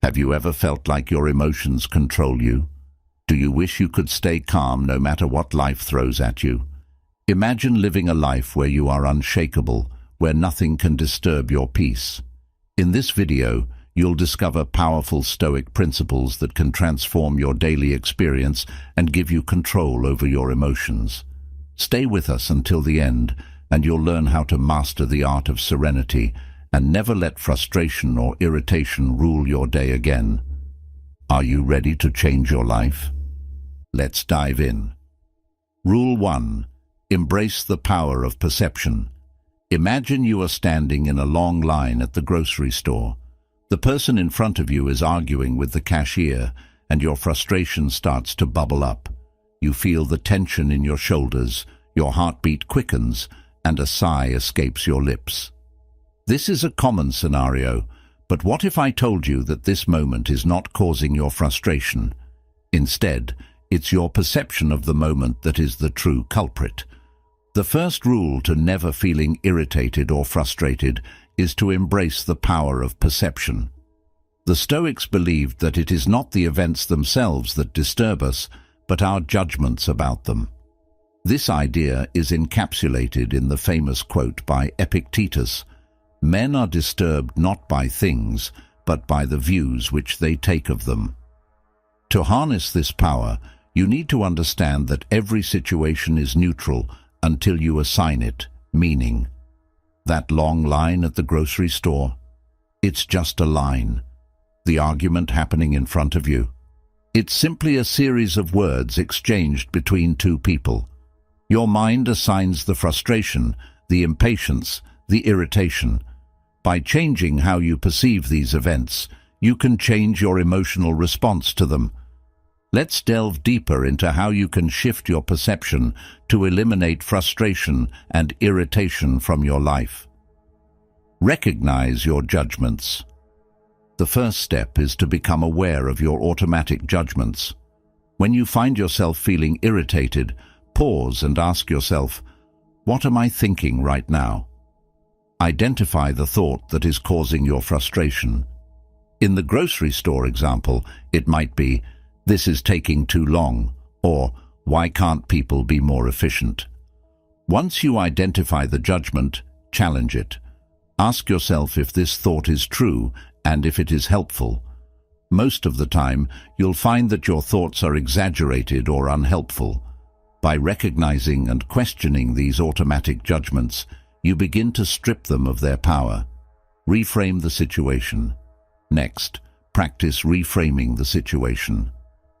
Have you ever felt like your emotions control you? Do you wish you could stay calm no matter what life throws at you? Imagine living a life where you are unshakable, where nothing can disturb your peace. In this video, you'll discover powerful Stoic principles that can transform your daily experience and give you control over your emotions. Stay with us until the end, and you'll learn how to master the art of serenity and never let frustration or irritation rule your day again. Are you ready to change your life? Let's dive in. Rule 1. Embrace the power of perception. Imagine you are standing in a long line at the grocery store. The person in front of you is arguing with the cashier, and your frustration starts to bubble up. You feel the tension in your shoulders, your heartbeat quickens, and a sigh escapes your lips. This is a common scenario, but what if I told you that this moment is not causing your frustration? Instead, it's your perception of the moment that is the true culprit. The first rule to never feeling irritated or frustrated is to embrace the power of perception. The Stoics believed that it is not the events themselves that disturb us, but our judgments about them. This idea is encapsulated in the famous quote by Epictetus: "Men are disturbed not by things, but by the views which they take of them." To harness this power, you need to understand that every situation is neutral until you assign it meaning. That long line at the grocery store? It's just a line. The argument happening in front of you? It's simply a series of words exchanged between two people. Your mind assigns the frustration, the impatience, the irritation. By changing how you perceive these events, you can change your emotional response to them. Let's delve deeper into how you can shift your perception to eliminate frustration and irritation from your life. Recognize your judgments. The first step is to become aware of your automatic judgments. When you find yourself feeling irritated, pause and ask yourself, what am I thinking right now? Identify the thought that is causing your frustration. In the grocery store example, it might be, "This is taking too long," or "Why can't people be more efficient?" Once you identify the judgment, challenge it. Ask yourself if this thought is true and if it is helpful. Most of the time, you'll find that your thoughts are exaggerated or unhelpful. By recognizing and questioning these automatic judgments, you begin to strip them of their power. Reframe the situation. Next, practice reframing the situation.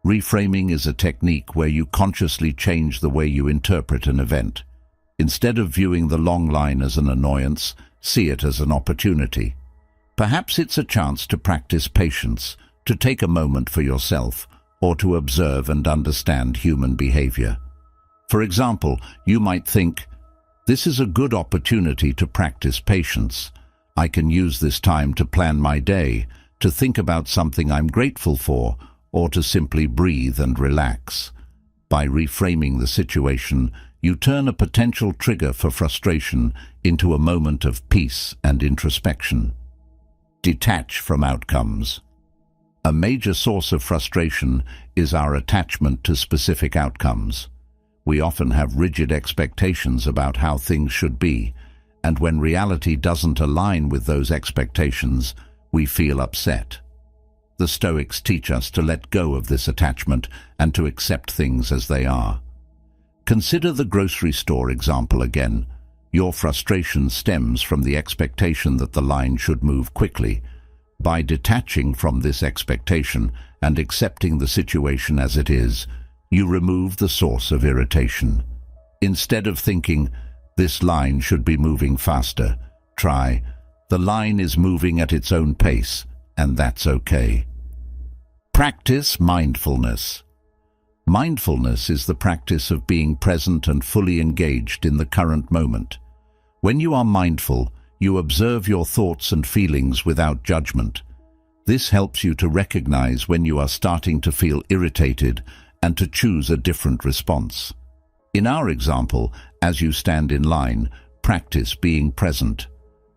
Reframing is a technique where you consciously change the way you interpret an event. Instead of viewing the long line as an annoyance, see it as an opportunity. Perhaps it's a chance to practice patience, to take a moment for yourself, or to observe and understand human behavior. For example, you might think, "This is a good opportunity to practice patience. I can use this time to plan my day, to think about something I'm grateful for, or to simply breathe and relax." By reframing the situation, you turn a potential trigger for frustration into a moment of peace and introspection. Detach from outcomes. A major source of frustration is our attachment to specific outcomes. We often have rigid expectations about how things should be, and when reality doesn't align with those expectations, we feel upset. The Stoics teach us to let go of this attachment and to accept things as they are. Consider the grocery store example again. Your frustration stems from the expectation that the line should move quickly. By detaching from this expectation and accepting the situation as it is, you remove the source of irritation. Instead of thinking, "This line should be moving faster," try, "The line is moving at its own pace, and that's okay." Practice mindfulness. Mindfulness is the practice of being present and fully engaged in the current moment. When you are mindful, you observe your thoughts and feelings without judgment. This helps you to recognize when you are starting to feel irritated and to choose a different response. In our example, as you stand in line, practice being present.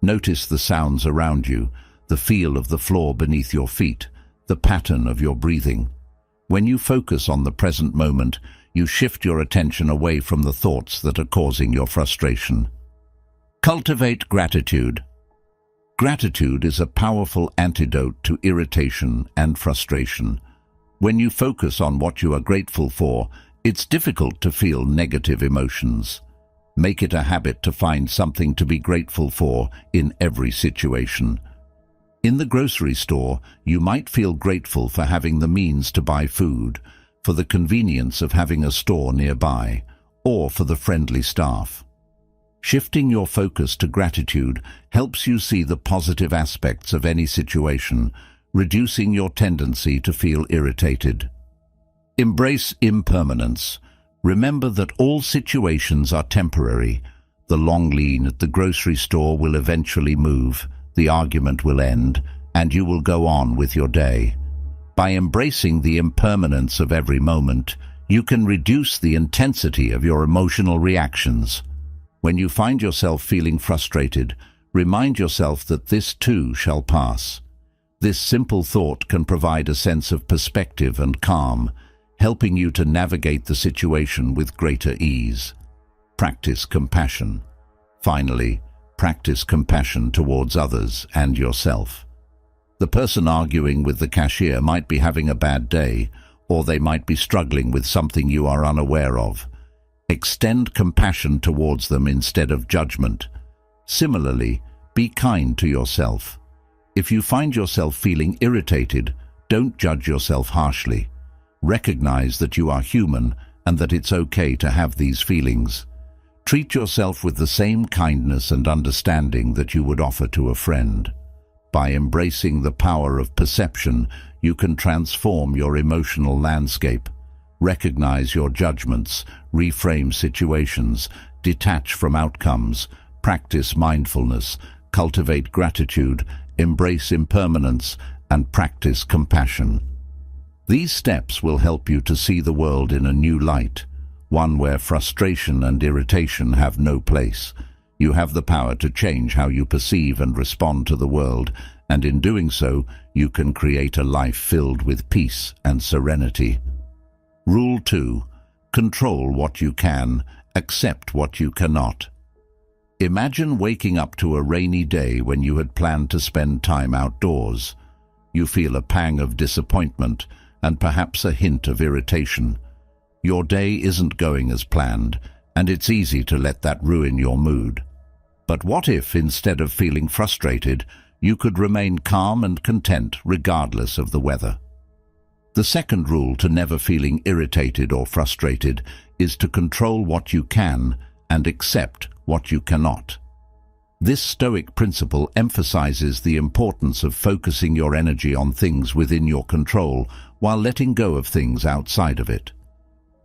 Notice the sounds around you, the feel of the floor beneath your feet, the pattern of your breathing. When you focus on the present moment, you shift your attention away from the thoughts that are causing your frustration. Cultivate gratitude. Gratitude is a powerful antidote to irritation and frustration. When you focus on what you are grateful for, it's difficult to feel negative emotions. Make it a habit to find something to be grateful for in every situation. In the grocery store, you might feel grateful for having the means to buy food, for the convenience of having a store nearby, or for the friendly staff. Shifting your focus to gratitude helps you see the positive aspects of any situation, reducing your tendency to feel irritated. Embrace impermanence. Remember that all situations are temporary. The long line at the grocery store will eventually move, the argument will end, and you will go on with your day. By embracing the impermanence of every moment, you can reduce the intensity of your emotional reactions. When you find yourself feeling frustrated, remind yourself that this too shall pass. This simple thought can provide a sense of perspective and calm, helping you to navigate the situation with greater ease. Practice compassion. Finally, practice compassion towards others and yourself. The person arguing with the cashier might be having a bad day, or they might be struggling with something you are unaware of. Extend compassion towards them instead of judgment. Similarly, be kind to yourself. If you find yourself feeling irritated, don't judge yourself harshly. Recognize that you are human and that it's okay to have these feelings. Treat yourself with the same kindness and understanding that you would offer to a friend. By embracing the power of perception, you can transform your emotional landscape. Recognize your judgments, reframe situations, detach from outcomes, practice mindfulness, cultivate gratitude, embrace impermanence, and practice compassion. These steps will help you to see the world in a new light, one where frustration and irritation have no place. You have the power to change how you perceive and respond to the world, and in doing so, you can create a life filled with peace and serenity. Rule 2. Control what you can, accept what you cannot. Imagine waking up to a rainy day when you had planned to spend time outdoors. You feel a pang of disappointment and perhaps a hint of irritation. Your day isn't going as planned, and it's easy to let that ruin your mood. But what if, instead of feeling frustrated, you could remain calm and content regardless of the weather? The second rule to never feeling irritated or frustrated is to control what you can and accept what you cannot. This Stoic principle emphasizes the importance of focusing your energy on things within your control while letting go of things outside of it.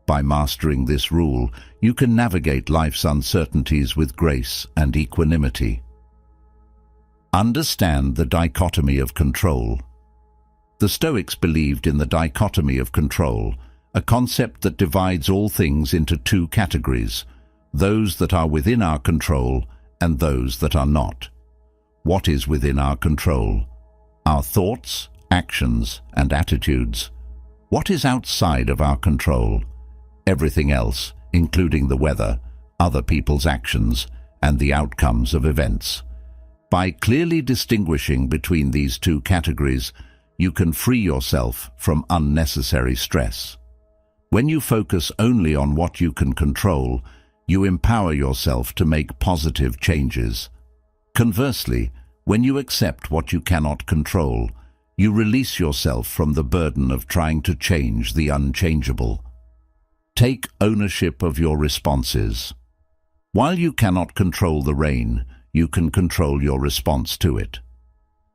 By mastering this rule, you can navigate life's uncertainties with grace and equanimity. Understand the dichotomy of control. The Stoics believed in the dichotomy of control, a concept that divides all things into two categories: those that are within our control and those that are not. What is within our control? Our thoughts, actions, and attitudes. What is outside of our control? Everything else, including the weather, other people's actions, and the outcomes of events. By clearly distinguishing between these two categories, you can free yourself from unnecessary stress. When you focus only on what you can control, you empower yourself to make positive changes. Conversely, when you accept what you cannot control, you release yourself from the burden of trying to change the unchangeable. Take ownership of your responses. While you cannot control the rain, you can control your response to it.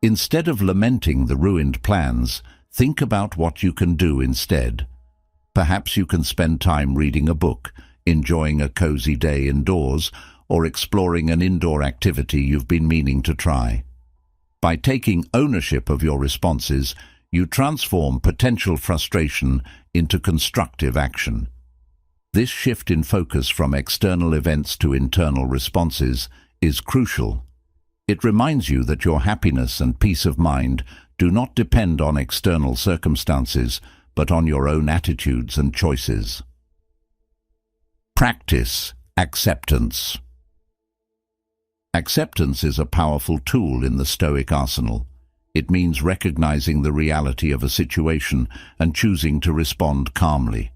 Instead of lamenting the ruined plans, think about what you can do instead. Perhaps you can spend time reading a book, enjoying a cozy day indoors, or exploring an indoor activity you've been meaning to try. By taking ownership of your responses, you transform potential frustration into constructive action. This shift in focus from external events to internal responses is crucial. It reminds you that your happiness and peace of mind Do not depend on external circumstances, but on your own attitudes and choices. Practice acceptance. Acceptance is a powerful tool in the Stoic arsenal. It means recognizing the reality of a situation and choosing to respond calmly.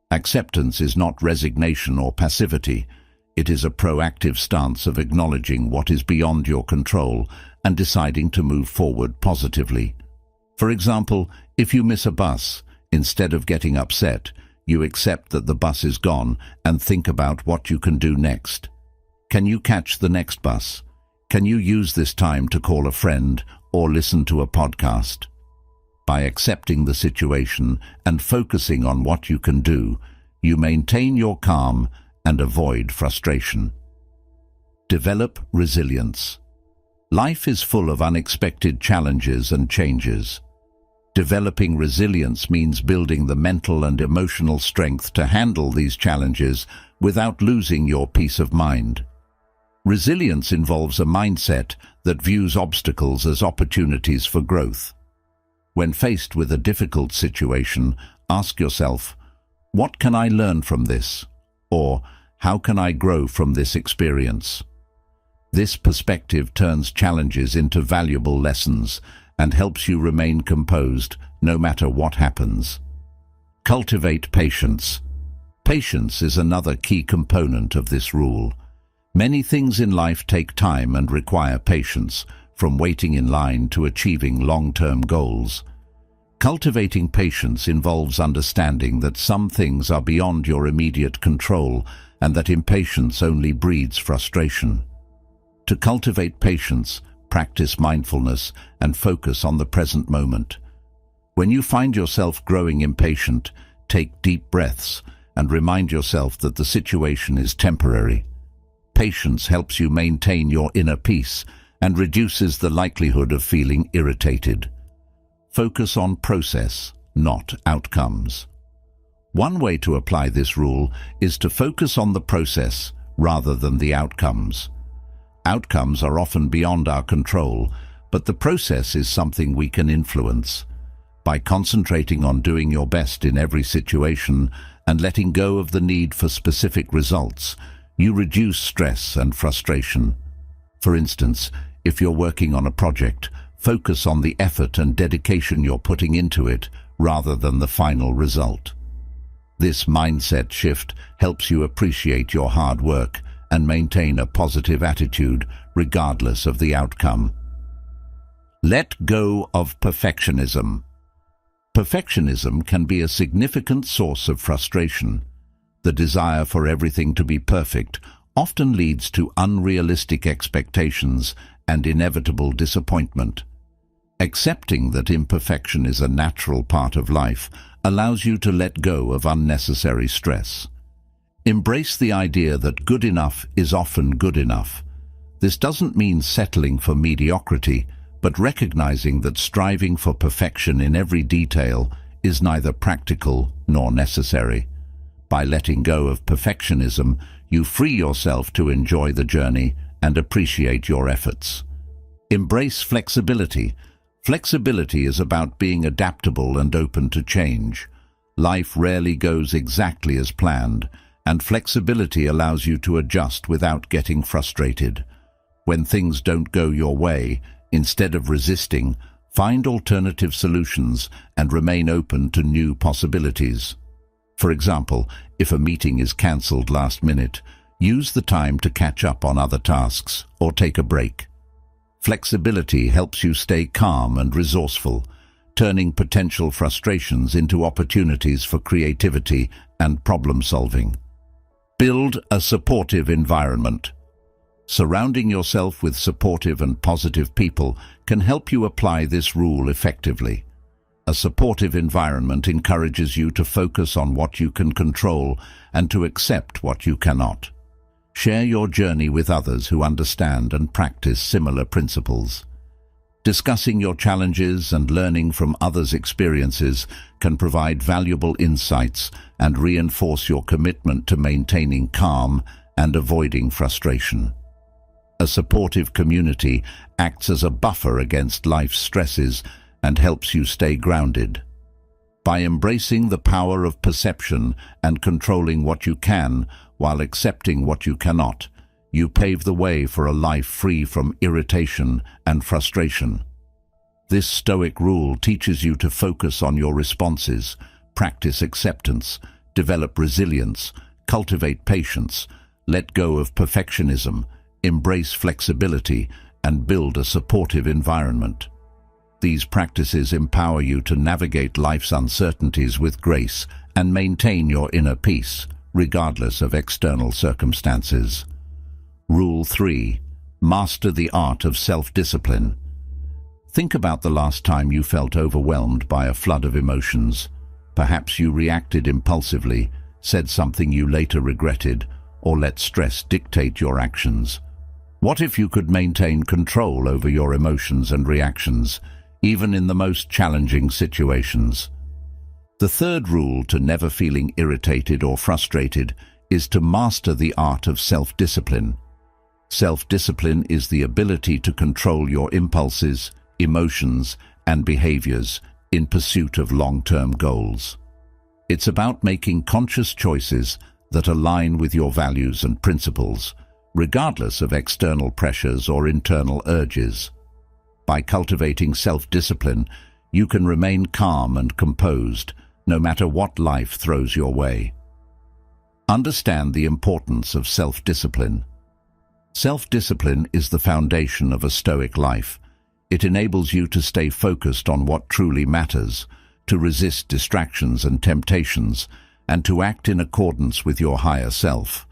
Acceptance is not resignation or passivity. It is a proactive stance of acknowledging what is beyond your control and deciding to move forward positively. For example, if you miss a bus, instead of getting upset, you accept that the bus is gone and think about what you can do next. Can you catch the next bus? Can you use this time to call a friend or listen to a podcast? By accepting the situation and focusing on what you can do, you maintain your calm and avoid frustration. Develop resilience. Life is full of unexpected challenges and changes. Developing resilience means building the mental and emotional strength to handle these challenges without losing your peace of mind. Resilience involves a mindset that views obstacles as opportunities for growth. When faced with a difficult situation, ask yourself, what can I learn from this? Or, how can I grow from this experience? This perspective turns challenges into valuable lessons and helps you remain composed no matter what happens. Cultivate patience. Patience is another key component of this rule. Many things in life take time and require patience, from waiting in line to achieving long-term goals. Cultivating patience involves understanding that some things are beyond your immediate control and that impatience only breeds frustration. To cultivate patience, practice mindfulness and focus on the present moment. When you find yourself growing impatient, take deep breaths and remind yourself that the situation is temporary. Patience helps you maintain your inner peace and reduces the likelihood of feeling irritated. Focus on process, not outcomes. One way to apply this rule is to focus on the process rather than the outcomes. Outcomes are often beyond our control, but the process is something we can influence. By concentrating on doing your best in every situation and letting go of the need for specific results, you reduce stress and frustration. For instance, if you're working on a project, focus on the effort and dedication you're putting into it rather than the final result. This mindset shift helps you appreciate your hard work and maintain a positive attitude regardless of the outcome. Let go of perfectionism. Perfectionism can be a significant source of frustration. The desire for everything to be perfect often leads to unrealistic expectations and inevitable disappointment. Accepting that imperfection is a natural part of life allows you to let go of unnecessary stress. Embrace the idea that good enough is often good enough. This doesn't mean settling for mediocrity, but recognizing that striving for perfection in every detail is neither practical nor necessary. By letting go of perfectionism, you free yourself to enjoy the journey and appreciate your efforts. Embrace flexibility. Flexibility is about being adaptable and open to change. Life rarely goes exactly as planned, and flexibility allows you to adjust without getting frustrated. When things don't go your way, instead of resisting, find alternative solutions and remain open to new possibilities. For example, if a meeting is cancelled last minute, use the time to catch up on other tasks or take a break. Flexibility helps you stay calm and resourceful, turning potential frustrations into opportunities for creativity and problem-solving. Build a supportive environment. Surrounding yourself with supportive and positive people can help you apply this rule effectively. A supportive environment encourages you to focus on what you can control and to accept what you cannot. Share your journey with others who understand and practice similar principles. Discussing your challenges and learning from others' experiences can provide valuable insights and reinforce your commitment to maintaining calm and avoiding frustration. A supportive community acts as a buffer against life's stresses and helps you stay grounded. By embracing the power of perception and controlling what you can while accepting what you cannot, you pave the way for a life free from irritation and frustration. This Stoic rule teaches you to focus on your responses, practice acceptance, develop resilience, cultivate patience, let go of perfectionism, embrace flexibility, and build a supportive environment. These practices empower you to navigate life's uncertainties with grace and maintain your inner peace, regardless of external circumstances. Rule 3. Master the art of self-discipline. Think about the last time you felt overwhelmed by a flood of emotions. Perhaps you reacted impulsively, said something you later regretted, or let stress dictate your actions. What if you could maintain control over your emotions and reactions, even in the most challenging situations? The third rule to never feeling irritated or frustrated is to master the art of self-discipline. Self-discipline is the ability to control your impulses, emotions, and behaviors in pursuit of long-term goals. It's about making conscious choices that align with your values and principles, regardless of external pressures or internal urges. By cultivating self-discipline, you can remain calm and composed, no matter what life throws your way. Understand the importance of self-discipline. Self-discipline is the foundation of a Stoic life. It enables you to stay focused on what truly matters, to resist distractions and temptations, and to act in accordance with your higher self.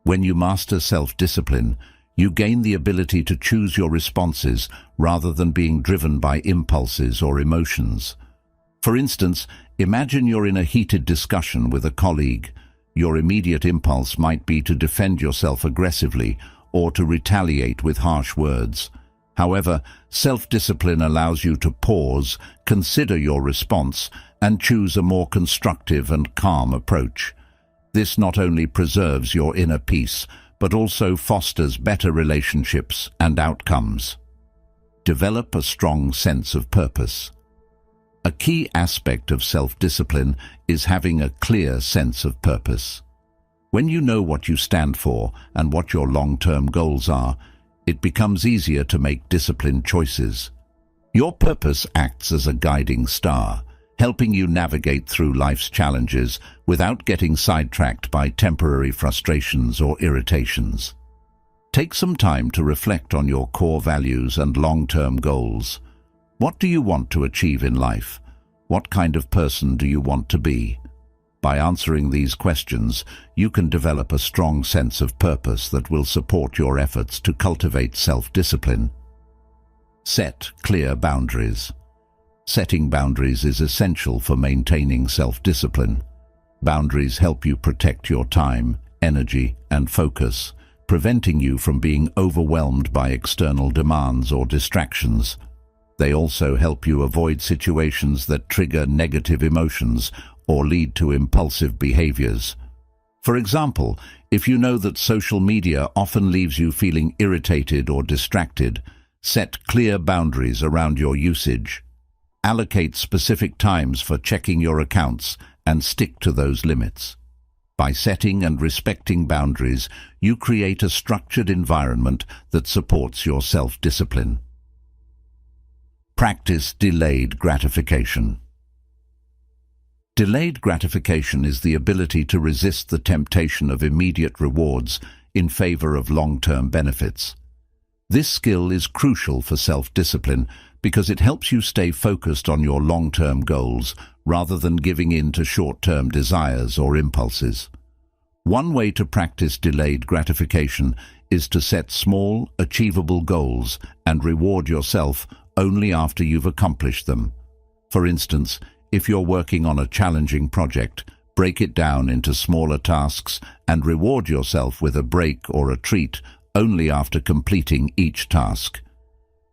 When you master self-discipline, you gain the ability to choose your responses rather than being driven by impulses or emotions. For instance, imagine you're in a heated discussion with a colleague. Your immediate impulse might be to defend yourself aggressively or to retaliate with harsh words. However, self-discipline allows you to pause, consider your response, and choose a more constructive and calm approach. This not only preserves your inner peace, but also fosters better relationships and outcomes. Develop a strong sense of purpose. A key aspect of self-discipline is having a clear sense of purpose. When you know what you stand for and what your long-term goals are, it becomes easier to make disciplined choices. Your purpose acts as a guiding star, helping you navigate through life's challenges without getting sidetracked by temporary frustrations or irritations. Take some time to reflect on your core values and long-term goals. What do you want to achieve in life? What kind of person do you want to be? By answering these questions, you can develop a strong sense of purpose that will support your efforts to cultivate self-discipline. Set clear boundaries. Setting boundaries is essential for maintaining self-discipline. Boundaries help you protect your time, energy, and focus, preventing you from being overwhelmed by external demands or distractions. They also help you avoid situations that trigger negative emotions or lead to impulsive behaviors. For example, if you know that social media often leaves you feeling irritated or distracted, set clear boundaries around your usage. Allocate specific times for checking your accounts and stick to those limits. By setting and respecting boundaries, you create a structured environment that supports your self-discipline. Practice delayed gratification. Delayed gratification is the ability to resist the temptation of immediate rewards in favor of long-term benefits. This skill is crucial for self-discipline because it helps you stay focused on your long-term goals rather than giving in to short-term desires or impulses. One way to practice delayed gratification is to set small, achievable goals and reward yourself only after you've accomplished them. For instance, if you're working on a challenging project, break it down into smaller tasks and reward yourself with a break or a treat only after completing each task.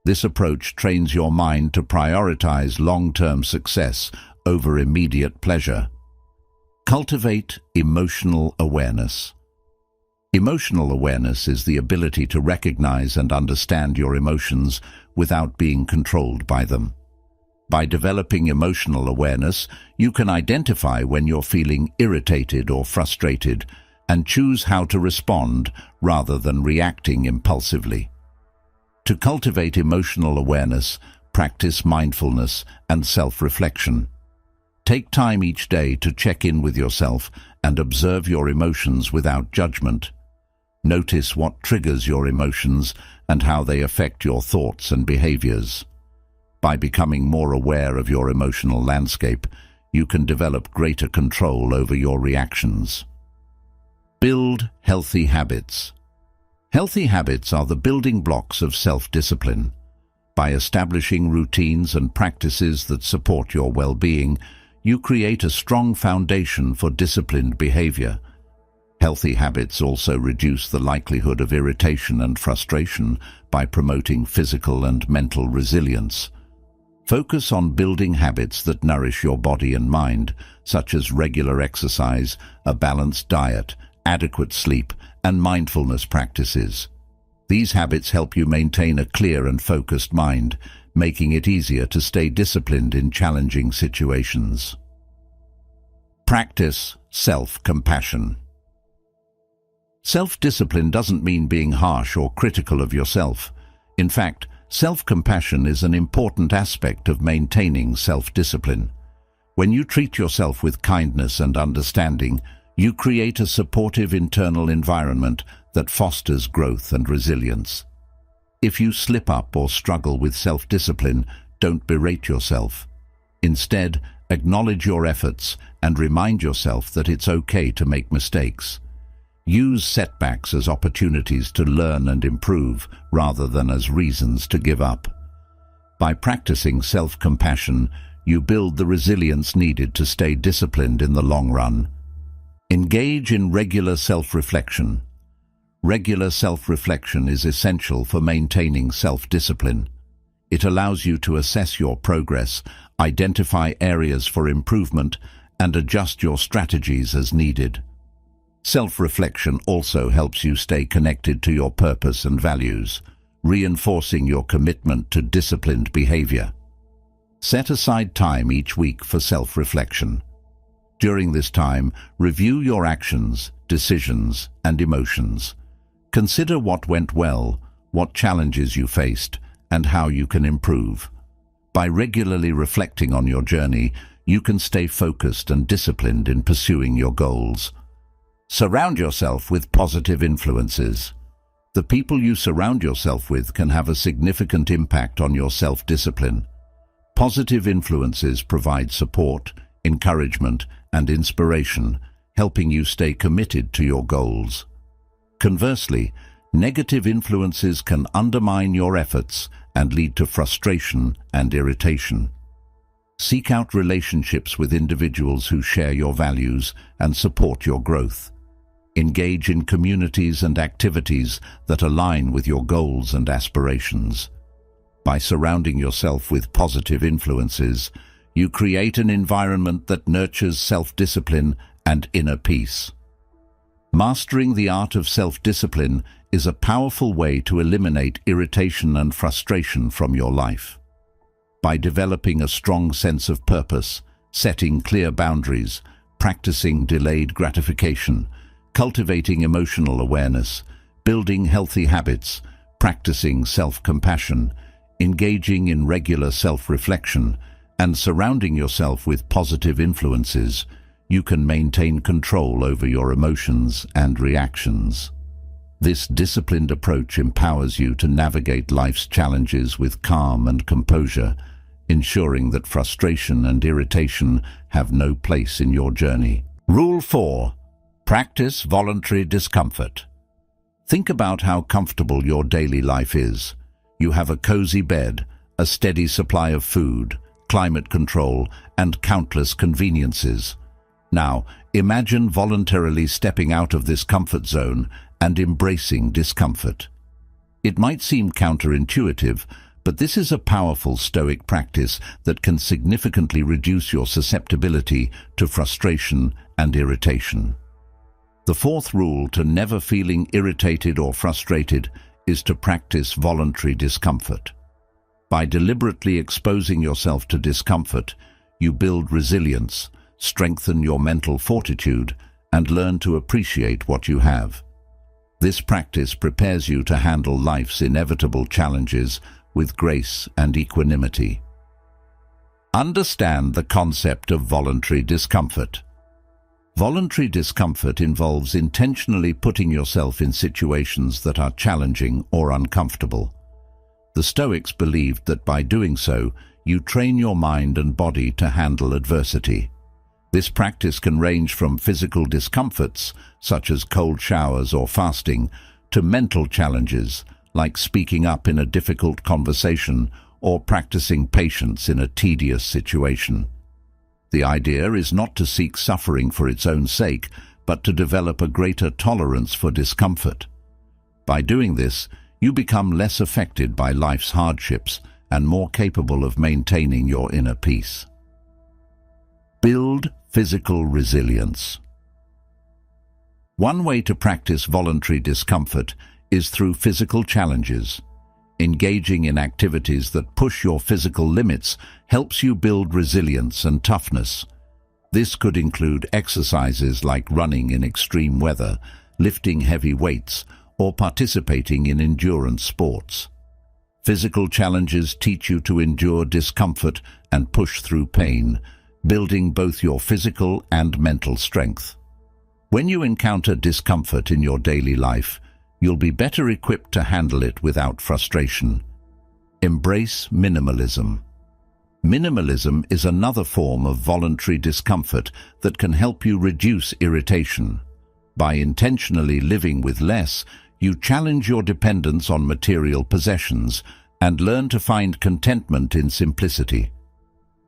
This approach trains your mind to prioritize long-term success over immediate pleasure. Cultivate emotional awareness. Emotional awareness is the ability to recognize and understand your emotions without being controlled by them. By developing emotional awareness, you can identify when you're feeling irritated or frustrated and choose how to respond rather than reacting impulsively. To cultivate emotional awareness, practice mindfulness and self-reflection. Take time each day to check in with yourself and observe your emotions without judgment. Notice what triggers your emotions and how they affect your thoughts and behaviors. By becoming more aware of your emotional landscape, you can develop greater control over your reactions. Build healthy habits. Healthy habits are the building blocks of self-discipline. By establishing routines and practices that support your well-being, you create a strong foundation for disciplined behavior. Healthy habits also reduce the likelihood of irritation and frustration by promoting physical and mental resilience. Focus on building habits that nourish your body and mind, such as regular exercise, a balanced diet, adequate sleep, and mindfulness practices. These habits help you maintain a clear and focused mind, making it easier to stay disciplined in challenging situations. Practice self-compassion. Self-discipline doesn't mean being harsh or critical of yourself. In fact, self-compassion is an important aspect of maintaining self-discipline. When you treat yourself with kindness and understanding, you create a supportive internal environment that fosters growth and resilience. If you slip up or struggle with self-discipline, don't berate yourself. Instead, acknowledge your efforts and remind yourself that it's okay to make mistakes. Use setbacks as opportunities to learn and improve rather than as reasons to give up. By practicing self-compassion, you build the resilience needed to stay disciplined in the long run. Engage in regular self-reflection. Regular self-reflection is essential for maintaining self-discipline. It allows you to assess your progress, identify areas for improvement, and adjust your strategies as needed. Self-reflection also helps you stay connected to your purpose and values, reinforcing your commitment to disciplined behavior. Set aside time each week for self-reflection. During this time, review your actions, decisions, and emotions. Consider what went well, what challenges you faced, and how you can improve. By regularly reflecting on your journey, you can stay focused and disciplined in pursuing your goals. Surround yourself with positive influences. The people you surround yourself with can have a significant impact on your self-discipline. Positive influences provide support, encouragement, and inspiration, helping you stay committed to your goals. Conversely, negative influences can undermine your efforts and lead to frustration and irritation. Seek out relationships with individuals who share your values and support your growth. Engage in communities and activities that align with your goals and aspirations. By surrounding yourself with positive influences, you create an environment that nurtures self-discipline and inner peace. Mastering the art of self-discipline is a powerful way to eliminate irritation and frustration from your life. By developing a strong sense of purpose, setting clear boundaries, practicing delayed gratification, cultivating emotional awareness, building healthy habits, practicing self-compassion, engaging in regular self-reflection, and surrounding yourself with positive influences, you can maintain control over your emotions and reactions. This disciplined approach empowers you to navigate life's challenges with calm and composure, ensuring that frustration and irritation have no place in your journey. Rule 4. Practice voluntary discomfort. Think about how comfortable your daily life is. You have a cozy bed, a steady supply of food, climate control, and countless conveniences. Now, imagine voluntarily stepping out of this comfort zone and embracing discomfort. It might seem counterintuitive, but this is a powerful Stoic practice that can significantly reduce your susceptibility to frustration and irritation. The fourth rule to never feeling irritated or frustrated is to practice voluntary discomfort. By deliberately exposing yourself to discomfort, you build resilience, strengthen your mental fortitude, and learn to appreciate what you have. This practice prepares you to handle life's inevitable challenges with grace and equanimity. Understand the concept of voluntary discomfort. Voluntary discomfort involves intentionally putting yourself in situations that are challenging or uncomfortable. The Stoics believed that by doing so, you train your mind and body to handle adversity. This practice can range from physical discomforts, such as cold showers or fasting, to mental challenges, like speaking up in a difficult conversation or practicing patience in a tedious situation. The idea is not to seek suffering for its own sake, but to develop a greater tolerance for discomfort. By doing this, you become less affected by life's hardships and more capable of maintaining your inner peace. Build physical resilience. One way to practice voluntary discomfort is through physical challenges. Engaging in activities that push your physical limits helps you build resilience and toughness. This could include exercises like running in extreme weather, lifting heavy weights, or participating in endurance sports. Physical challenges teach you to endure discomfort and push through pain, building both your physical and mental strength. When you encounter discomfort in your daily life, you'll be better equipped to handle it without frustration. Embrace minimalism. Minimalism is another form of voluntary discomfort that can help you reduce irritation. By intentionally living with less, you challenge your dependence on material possessions and learn to find contentment in simplicity.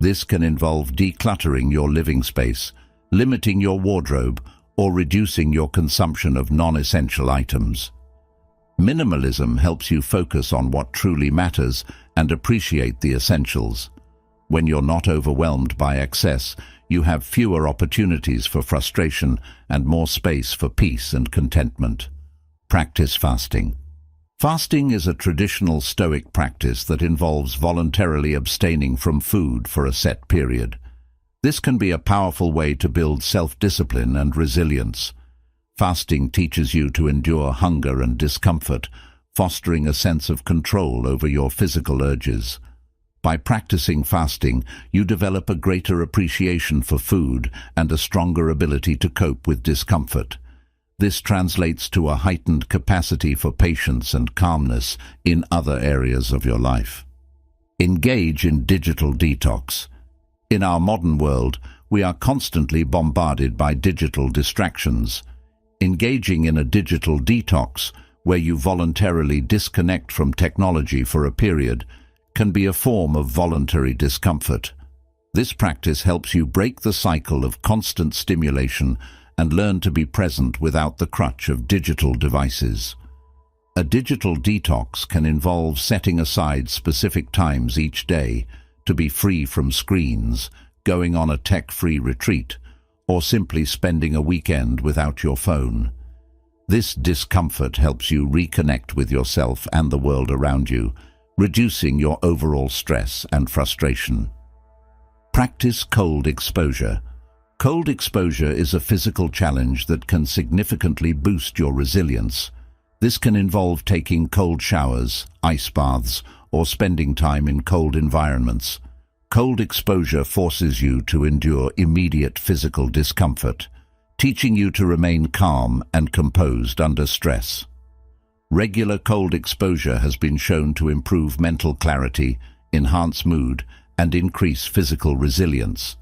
This can involve decluttering your living space, limiting your wardrobe, or reducing your consumption of non-essential items. Minimalism helps you focus on what truly matters and appreciate the essentials. When you're not overwhelmed by excess, you have fewer opportunities for frustration and more space for peace and contentment. Practice fasting. Fasting is a traditional Stoic practice that involves voluntarily abstaining from food for a set period. This can be a powerful way to build self-discipline and resilience. Fasting teaches you to endure hunger and discomfort, fostering a sense of control over your physical urges. By practicing fasting, you develop a greater appreciation for food and a stronger ability to cope with discomfort. This translates to a heightened capacity for patience and calmness in other areas of your life. Engage in digital detox. In our modern world, we are constantly bombarded by digital distractions. Engaging in a digital detox, where you voluntarily disconnect from technology for a period, can be a form of voluntary discomfort. This practice helps you break the cycle of constant stimulation and learn to be present without the crutch of digital devices. A digital detox can involve setting aside specific times each day to be free from screens, going on a tech-free retreat, or simply spending a weekend without your phone. This discomfort helps you reconnect with yourself and the world around you, reducing your overall stress and frustration. Practice cold exposure. Cold exposure is a physical challenge that can significantly boost your resilience. This can involve taking cold showers, ice baths, or spending time in cold environments. Cold exposure forces you to endure immediate physical discomfort, teaching you to remain calm and composed under stress. Regular cold exposure has been shown to improve mental clarity, enhance mood, and increase physical resilience.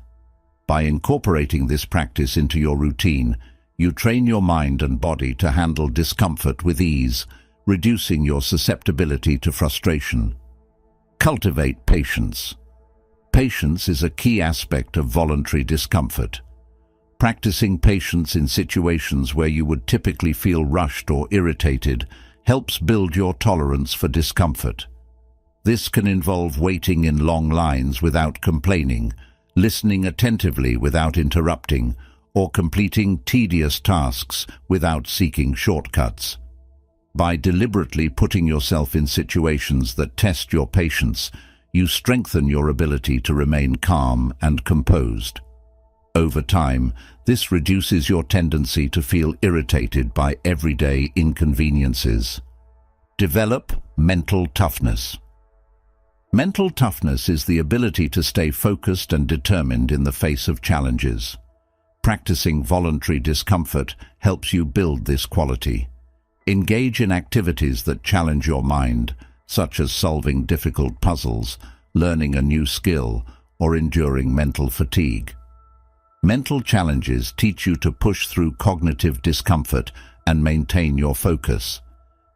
By incorporating this practice into your routine, you train your mind and body to handle discomfort with ease, reducing your susceptibility to frustration. Cultivate patience. Patience is a key aspect of voluntary discomfort. Practicing patience in situations where you would typically feel rushed or irritated helps build your tolerance for discomfort. This can involve waiting in long lines without complaining, listening attentively without interrupting, or completing tedious tasks without seeking shortcuts. By deliberately putting yourself in situations that test your patience, you strengthen your ability to remain calm and composed. Over time, this reduces your tendency to feel irritated by everyday inconveniences. Develop mental toughness. Mental toughness is the ability to stay focused and determined in the face of challenges. Practicing voluntary discomfort helps you build this quality. Engage in activities that challenge your mind, such as solving difficult puzzles, learning a new skill, or enduring mental fatigue. Mental challenges teach you to push through cognitive discomfort and maintain your focus.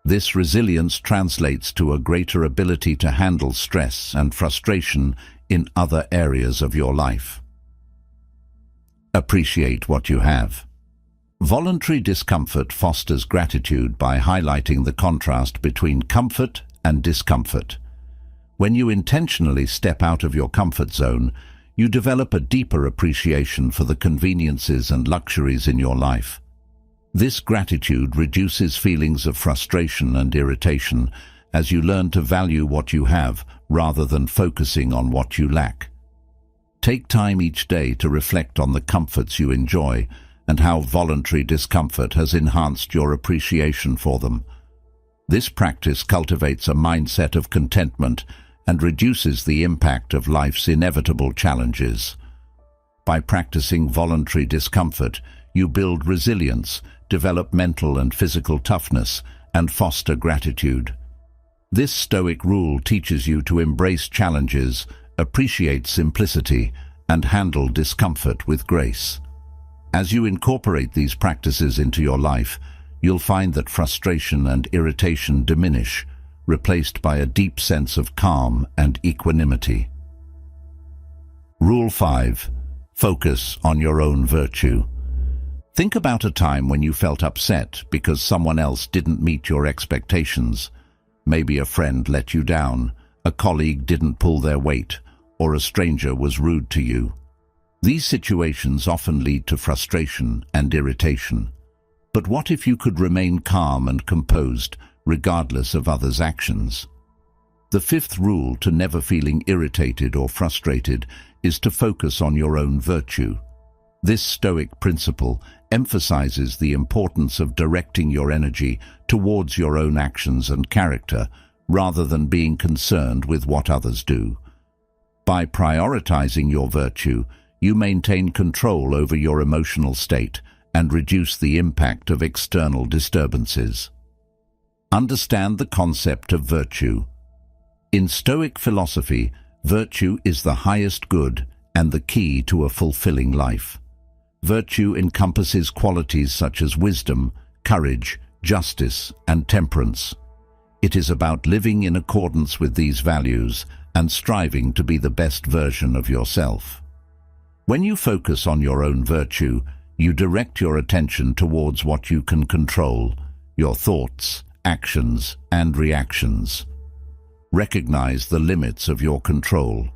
This resilience translates to a greater ability to handle stress and frustration in other areas of your life. Appreciate what you have. Voluntary discomfort fosters gratitude by highlighting the contrast between comfort and discomfort. When you intentionally step out of your comfort zone, you develop a deeper appreciation for the conveniences and luxuries in your life. This gratitude reduces feelings of frustration and irritation as you learn to value what you have rather than focusing on what you lack. Take time each day to reflect on the comforts you enjoy and how voluntary discomfort has enhanced your appreciation for them. This practice cultivates a mindset of contentment and reduces the impact of life's inevitable challenges. By practicing voluntary discomfort, you build resilience, develop mental and physical toughness, and foster gratitude. This Stoic rule teaches you to embrace challenges, appreciate simplicity, and handle discomfort with grace. As you incorporate these practices into your life, you'll find that frustration and irritation diminish, replaced by a deep sense of calm and equanimity. Rule 5. Focus on your own virtue. Think about a time when you felt upset because someone else didn't meet your expectations. Maybe a friend let you down, a colleague didn't pull their weight, or a stranger was rude to you. These situations often lead to frustration and irritation. But what if you could remain calm and composed, regardless of others' actions? The fifth rule to never feeling irritated or frustrated is to focus on your own virtue. This Stoic principle emphasizes the importance of directing your energy towards your own actions and character, rather than being concerned with what others do. By prioritizing your virtue, you maintain control over your emotional state and reduce the impact of external disturbances. Understand the concept of virtue. In Stoic philosophy, virtue is the highest good and the key to a fulfilling life. Virtue encompasses qualities such as wisdom, courage, justice, and temperance. It is about living in accordance with these values and striving to be the best version of yourself. When you focus on your own virtue, you direct your attention towards what you can control, your thoughts, actions, and reactions. Recognize the limits of your control.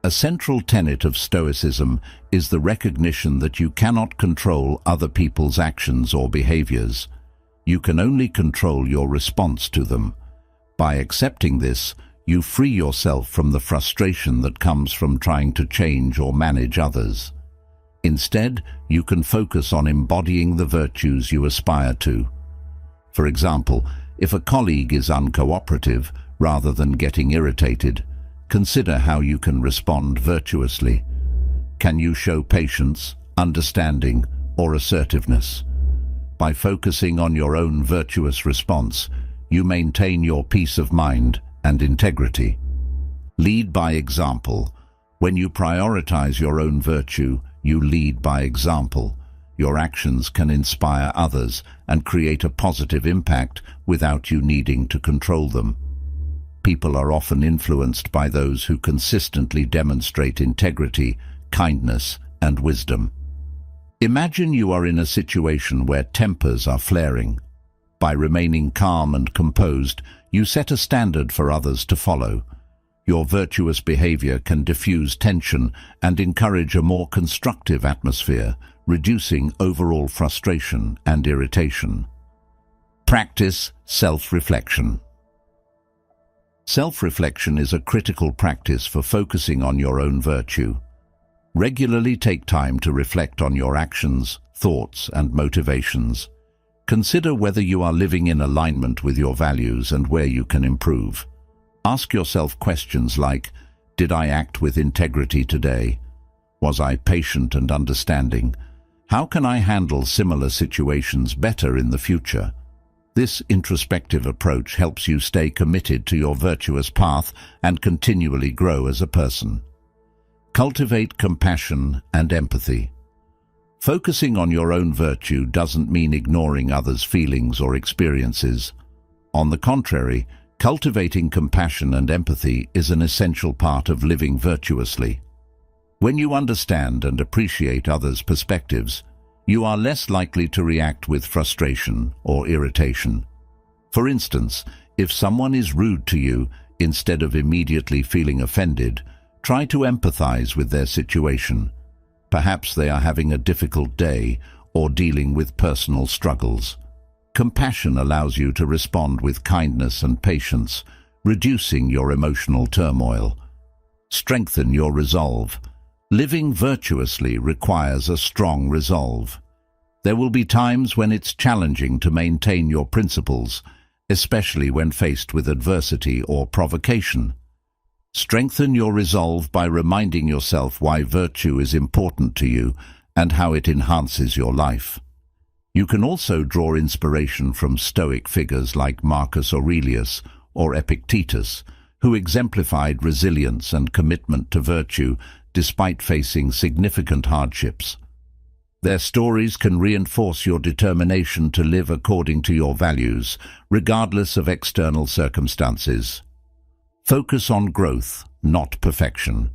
A central tenet of Stoicism is the recognition that you cannot control other people's actions or behaviors. You can only control your response to them. By accepting this, you free yourself from the frustration that comes from trying to change or manage others. Instead, you can focus on embodying the virtues you aspire to. For example, if a colleague is uncooperative, rather than getting irritated, consider how you can respond virtuously. Can you show patience, understanding, or assertiveness? By focusing on your own virtuous response, you maintain your peace of mind and integrity. Lead by example. When you prioritize your own virtue, you lead by example. Your actions can inspire others and create a positive impact without you needing to control them. People are often influenced by those who consistently demonstrate integrity, kindness, and wisdom. Imagine you are in a situation where tempers are flaring. By remaining calm and composed, you set a standard for others to follow. Your virtuous behavior can diffuse tension and encourage a more constructive atmosphere, reducing overall frustration and irritation. Practice self-reflection. Self-reflection is a critical practice for focusing on your own virtue. Regularly take time to reflect on your actions, thoughts, and motivations. Consider whether you are living in alignment with your values and where you can improve. Ask yourself questions like, did I act with integrity today? Was I patient and understanding? How can I handle similar situations better in the future? This introspective approach helps you stay committed to your virtuous path and continually grow as a person. Cultivate compassion and empathy. Focusing on your own virtue doesn't mean ignoring others' feelings or experiences. On the contrary, cultivating compassion and empathy is an essential part of living virtuously. When you understand and appreciate others' perspectives, you are less likely to react with frustration or irritation. For instance, if someone is rude to you, instead of immediately feeling offended, try to empathize with their situation. Perhaps they are having a difficult day or dealing with personal struggles. Compassion allows you to respond with kindness and patience, reducing your emotional turmoil. Strengthen your resolve. Living virtuously requires a strong resolve. There will be times when it's challenging to maintain your principles, especially when faced with adversity or provocation. Strengthen your resolve by reminding yourself why virtue is important to you and how it enhances your life. You can also draw inspiration from Stoic figures like Marcus Aurelius or Epictetus, who exemplified resilience and commitment to virtue despite facing significant hardships. Their stories can reinforce your determination to live according to your values, regardless of external circumstances. Focus on growth, not perfection.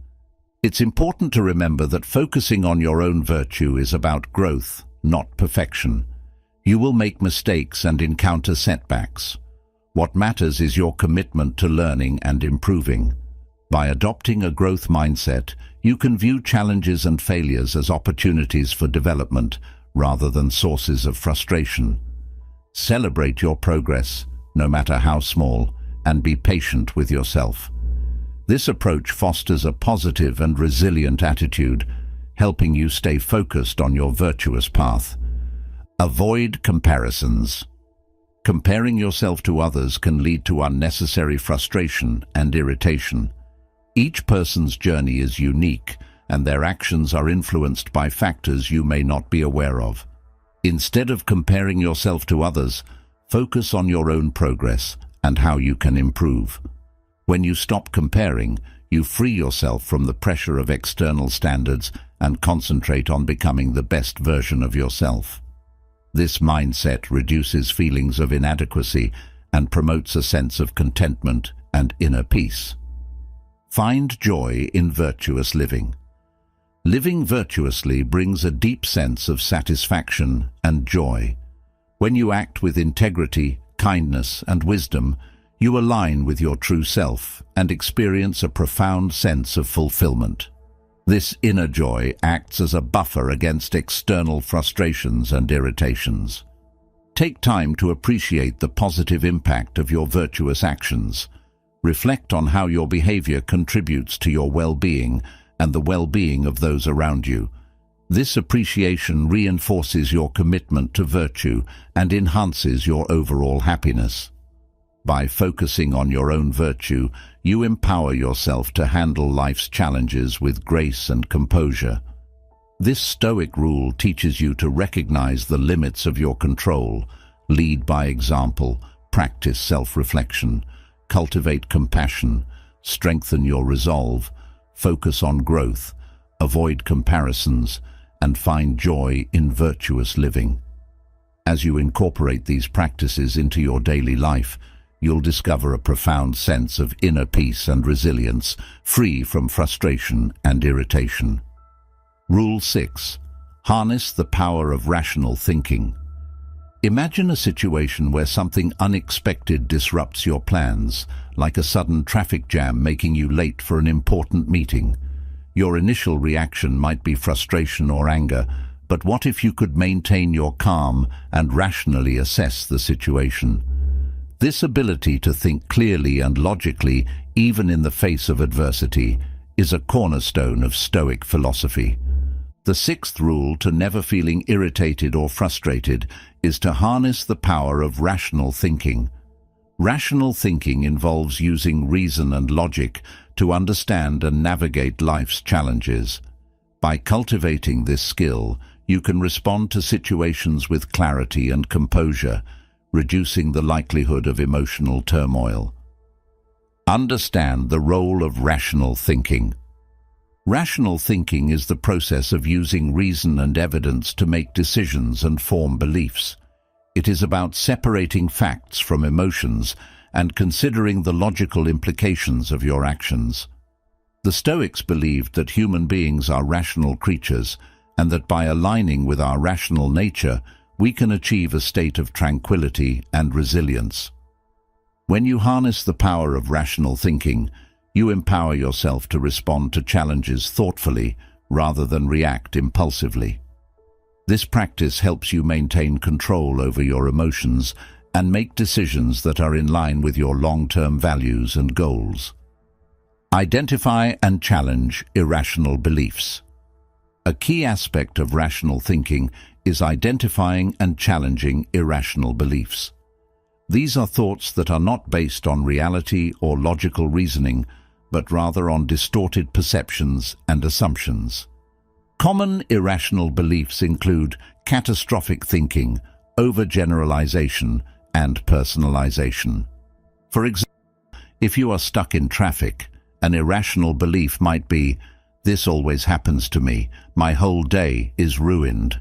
It's important to remember that focusing on your own virtue is about growth, not perfection. You will make mistakes and encounter setbacks. What matters is your commitment to learning and improving. By adopting a growth mindset, you can view challenges and failures as opportunities for development rather than sources of frustration. Celebrate your progress, no matter how small, and be patient with yourself. This approach fosters a positive and resilient attitude, helping you stay focused on your virtuous path. Avoid comparisons. Comparing yourself to others can lead to unnecessary frustration and irritation. Each person's journey is unique, and their actions are influenced by factors you may not be aware of. Instead of comparing yourself to others, focus on your own progress and how you can improve. When you stop comparing, you free yourself from the pressure of external standards and concentrate on becoming the best version of yourself. This mindset reduces feelings of inadequacy and promotes a sense of contentment and inner peace. Find joy in virtuous living. Living virtuously brings a deep sense of satisfaction and joy. When you act with integrity, kindness, and wisdom, you align with your true self and experience a profound sense of fulfillment. This inner joy acts as a buffer against external frustrations and irritations. Take time to appreciate the positive impact of your virtuous actions. Reflect on how your behavior contributes to your well-being and the well-being of those around you. This appreciation reinforces your commitment to virtue and enhances your overall happiness. By focusing on your own virtue, you empower yourself to handle life's challenges with grace and composure. This Stoic rule teaches you to recognize the limits of your control, lead by example, practice self-reflection, cultivate compassion, strengthen your resolve, focus on growth, avoid comparisons, and find joy in virtuous living. As you incorporate these practices into your daily life, you'll discover a profound sense of inner peace and resilience, free from frustration and irritation. Rule 6. Harness the power of rational thinking. Imagine a situation where something unexpected disrupts your plans, like a sudden traffic jam making you late for an important meeting. Your initial reaction might be frustration or anger, but what if you could maintain your calm and rationally assess the situation? This ability to think clearly and logically, even in the face of adversity, is a cornerstone of Stoic philosophy. The sixth rule to never feeling irritated or frustrated is to harness the power of rational thinking. Rational thinking involves using reason and logic to understand and navigate life's challenges. By cultivating this skill, you can respond to situations with clarity and composure, reducing the likelihood of emotional turmoil. Understand the role of rational thinking. Rational thinking is the process of using reason and evidence to make decisions and form beliefs. It is about separating facts from emotions and considering the logical implications of your actions. The Stoics believed that human beings are rational creatures, and that by aligning with our rational nature, we can achieve a state of tranquility and resilience. When you harness the power of rational thinking, you empower yourself to respond to challenges thoughtfully rather than react impulsively. This practice helps you maintain control over your emotions and make decisions that are in line with your long-term values and goals. Identify and challenge irrational beliefs. A key aspect of rational thinking is identifying and challenging irrational beliefs. These are thoughts that are not based on reality or logical reasoning, but rather on distorted perceptions and assumptions. Common irrational beliefs include catastrophic thinking, overgeneralization, and personalization. For example, if you are stuck in traffic, an irrational belief might be, "This always happens to me, my whole day is ruined."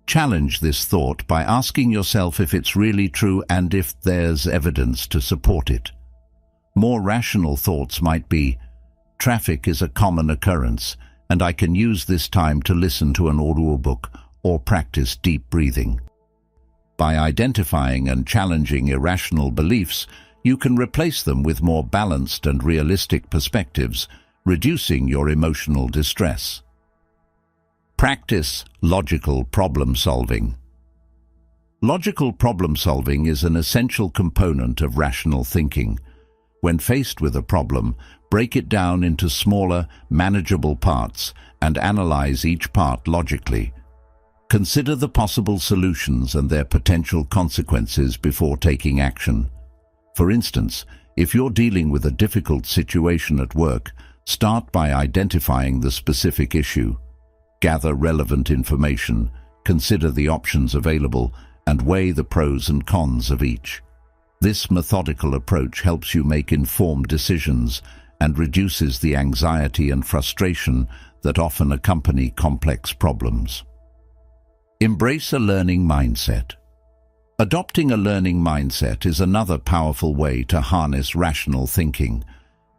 Challenge this thought by asking yourself if it's really true and if there's evidence to support it. More rational thoughts might be, "Traffic is a common occurrence, and I can use this time to listen to an audiobook or practice deep breathing." By identifying and challenging irrational beliefs, you can replace them with more balanced and realistic perspectives, reducing your emotional distress. Practice logical problem solving. Logical problem solving is an essential component of rational thinking. When faced with a problem, break it down into smaller, manageable parts and analyze each part logically. Consider the possible solutions and their potential consequences before taking action. For instance, if you're dealing with a difficult situation at work, start by identifying the specific issue. Gather relevant information, consider the options available, and weigh the pros and cons of each. This methodical approach helps you make informed decisions and reduces the anxiety and frustration that often accompany complex problems. Embrace a learning mindset. Adopting a learning mindset is another powerful way to harness rational thinking.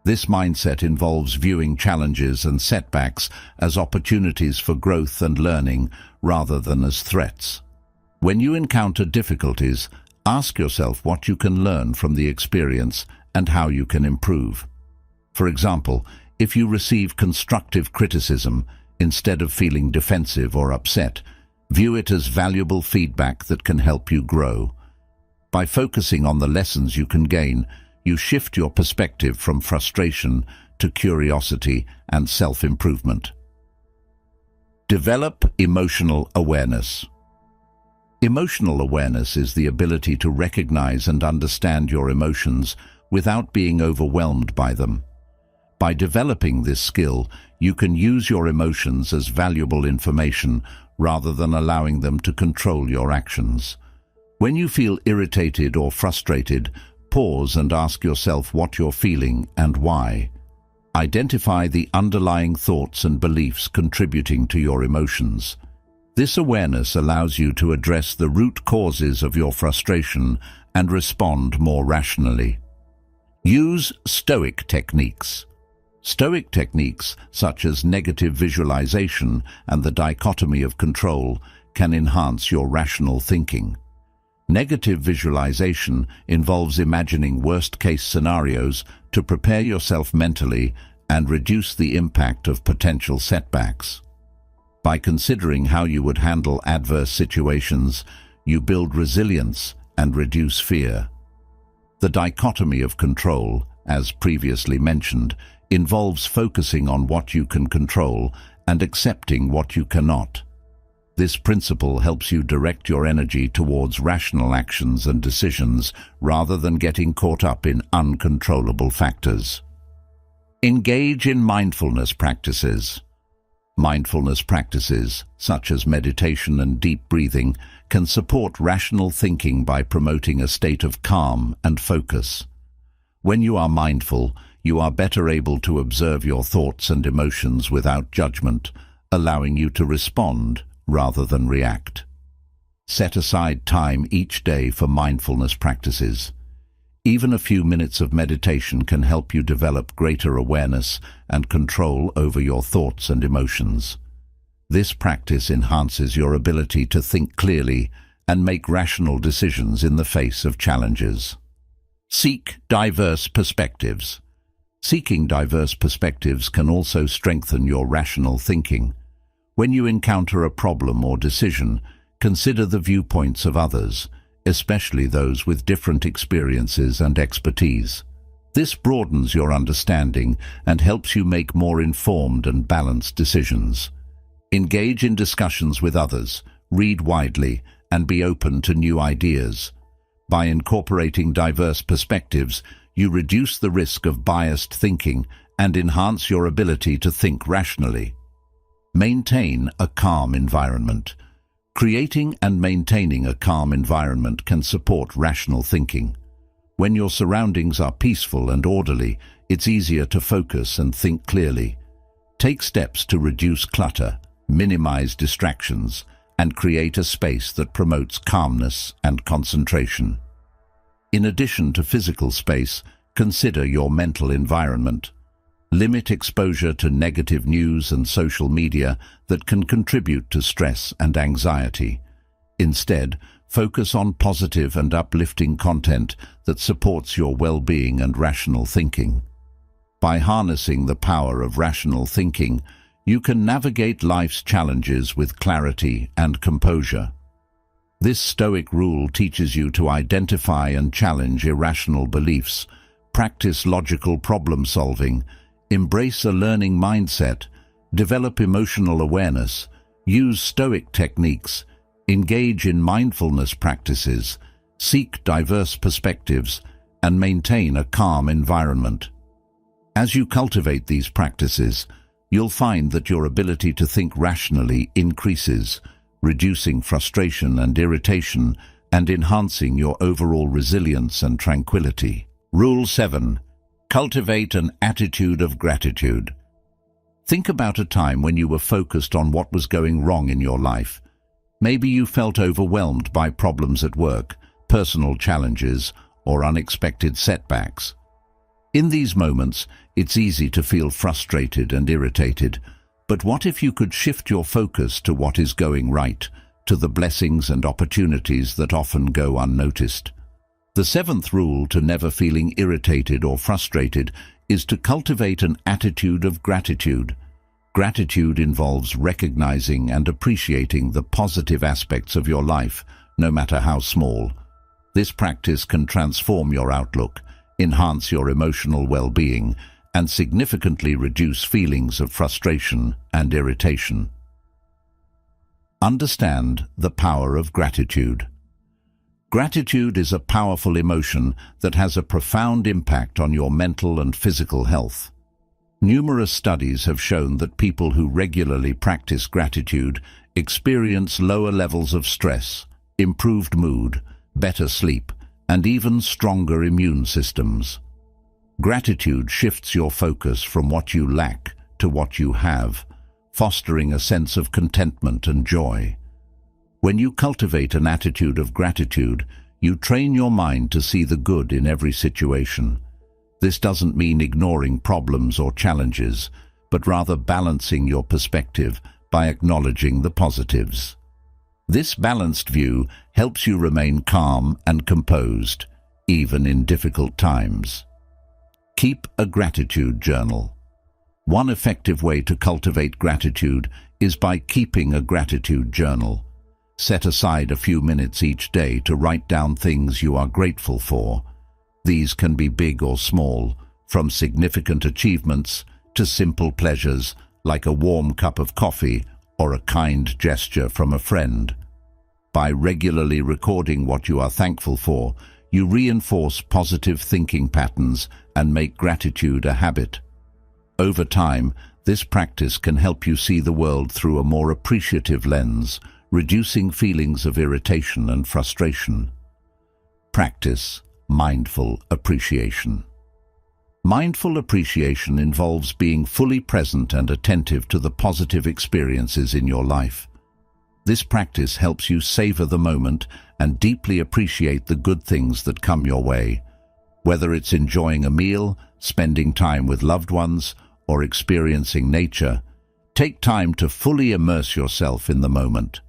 This mindset involves viewing challenges and setbacks as opportunities for growth and learning rather than as threats. When you encounter difficulties, ask yourself what you can learn from the experience and how you can improve. For example, if you receive constructive criticism, instead of feeling defensive or upset, view it as valuable feedback that can help you grow. By focusing on the lessons you can gain, you shift your perspective from frustration to curiosity and self-improvement. Develop emotional awareness. Emotional awareness is the ability to recognize and understand your emotions without being overwhelmed by them. By developing this skill, you can use your emotions as valuable information rather than allowing them to control your actions. When you feel irritated or frustrated, pause and ask yourself what you're feeling and why. Identify the underlying thoughts and beliefs contributing to your emotions. This awareness allows you to address the root causes of your frustration and respond more rationally. Use Stoic techniques. Stoic techniques, such as negative visualization and the dichotomy of control, can enhance your rational thinking. Negative visualization involves imagining worst-case scenarios to prepare yourself mentally and reduce the impact of potential setbacks. By considering how you would handle adverse situations, you build resilience and reduce fear. The dichotomy of control, as previously mentioned, involves focusing on what you can control and accepting what you cannot. This principle helps you direct your energy towards rational actions and decisions rather than getting caught up in uncontrollable factors. Engage in mindfulness practices. Mindfulness practices, such as meditation and deep breathing, can support rational thinking by promoting a state of calm and focus. When you are mindful, you are better able to observe your thoughts and emotions without judgment, allowing you to respond rather than react. Set aside time each day for mindfulness practices. Even a few minutes of meditation can help you develop greater awareness and control over your thoughts and emotions. This practice enhances your ability to think clearly and make rational decisions in the face of challenges. Seek diverse perspectives. Seeking diverse perspectives can also strengthen your rational thinking. When you encounter a problem or decision, consider the viewpoints of others, especially those with different experiences and expertise. This broadens your understanding and helps you make more informed and balanced decisions. Engage in discussions with others, read widely, and be open to new ideas. By incorporating diverse perspectives, you reduce the risk of biased thinking and enhance your ability to think rationally. Maintain a calm environment. Creating and maintaining a calm environment can support rational thinking. When your surroundings are peaceful and orderly, it's easier to focus and think clearly. Take steps to reduce clutter, minimize distractions, and create a space that promotes calmness and concentration. In addition to physical space, consider your mental environment. Limit exposure to negative news and social media that can contribute to stress and anxiety. Instead, focus on positive and uplifting content that supports your well-being and rational thinking. By harnessing the power of rational thinking, you can navigate life's challenges with clarity and composure. This Stoic rule teaches you to identify and challenge irrational beliefs, practice logical problem-solving, embrace a learning mindset, develop emotional awareness, use Stoic techniques, engage in mindfulness practices, seek diverse perspectives, and maintain a calm environment. As you cultivate these practices, you'll find that your ability to think rationally increases, reducing frustration and irritation and enhancing your overall resilience and tranquility. Rule 7. Cultivate an attitude of gratitude. Think about a time when you were focused on what was going wrong in your life. Maybe you felt overwhelmed by problems at work, personal challenges, or unexpected setbacks. In these moments, it's easy to feel frustrated and irritated, but what if you could shift your focus to what is going right, to the blessings and opportunities that often go unnoticed? The seventh rule to never feeling irritated or frustrated is to cultivate an attitude of gratitude. Gratitude involves recognizing and appreciating the positive aspects of your life, no matter how small. This practice can transform your outlook, enhance your emotional well-being, and significantly reduce feelings of frustration and irritation. Understand the power of gratitude. Gratitude is a powerful emotion that has a profound impact on your mental and physical health. Numerous studies have shown that people who regularly practice gratitude experience lower levels of stress, improved mood, better sleep, and even stronger immune systems. Gratitude shifts your focus from what you lack to what you have, fostering a sense of contentment and joy. When you cultivate an attitude of gratitude, you train your mind to see the good in every situation. This doesn't mean ignoring problems or challenges, but rather balancing your perspective by acknowledging the positives. This balanced view helps you remain calm and composed, even in difficult times. Keep a gratitude journal. One effective way to cultivate gratitude is by keeping a gratitude journal. Set aside a few minutes each day to write down things you are grateful for. These can be big or small, from significant achievements to simple pleasures like a warm cup of coffee or a kind gesture from a friend. By regularly recording what you are thankful for, you reinforce positive thinking patterns and make gratitude a habit. Over time, this practice can help you see the world through a more appreciative lens, reducing feelings of irritation and frustration. Practice mindful appreciation. Mindful appreciation involves being fully present and attentive to the positive experiences in your life. This practice helps you savor the moment and deeply appreciate the good things that come your way. Whether it's enjoying a meal, spending time with loved ones, or experiencing nature, take time to fully immerse yourself in the moment.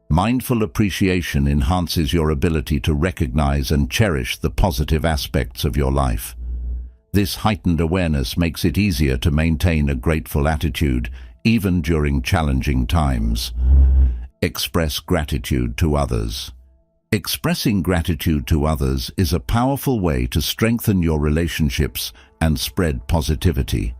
Mindful appreciation enhances your ability to recognize and cherish the positive aspects of your life. This heightened awareness makes it easier to maintain a grateful attitude, even during challenging times. Express gratitude to others. Expressing gratitude to others is a powerful way to strengthen your relationships and spread positivity.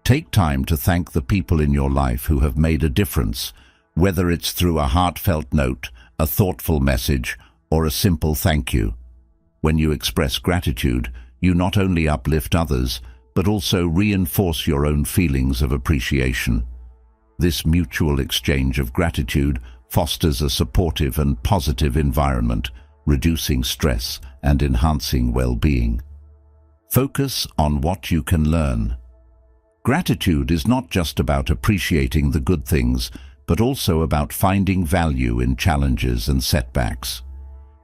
Take time to thank the people in your life who have made a difference, whether it's through a heartfelt note, a thoughtful message, or a simple thank you. When you express gratitude, you not only uplift others, but also reinforce your own feelings of appreciation. This mutual exchange of gratitude fosters a supportive and positive environment, reducing stress and enhancing well-being. Focus on what you can learn. Gratitude is not just about appreciating the good things, but also about finding value in challenges and setbacks.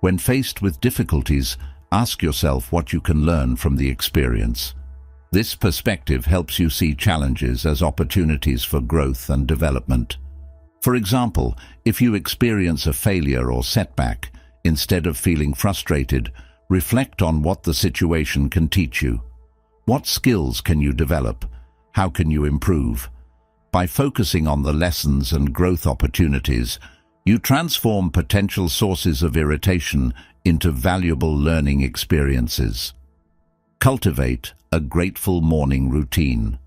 When faced with difficulties, ask yourself what you can learn from the experience. This perspective helps you see challenges as opportunities for growth and development. For example, if you experience a failure or setback, instead of feeling frustrated, reflect on what the situation can teach you. What skills can you develop? How can you improve? By focusing on the lessons and growth opportunities, you transform potential sources of irritation into valuable learning experiences. Cultivate a grateful morning routine.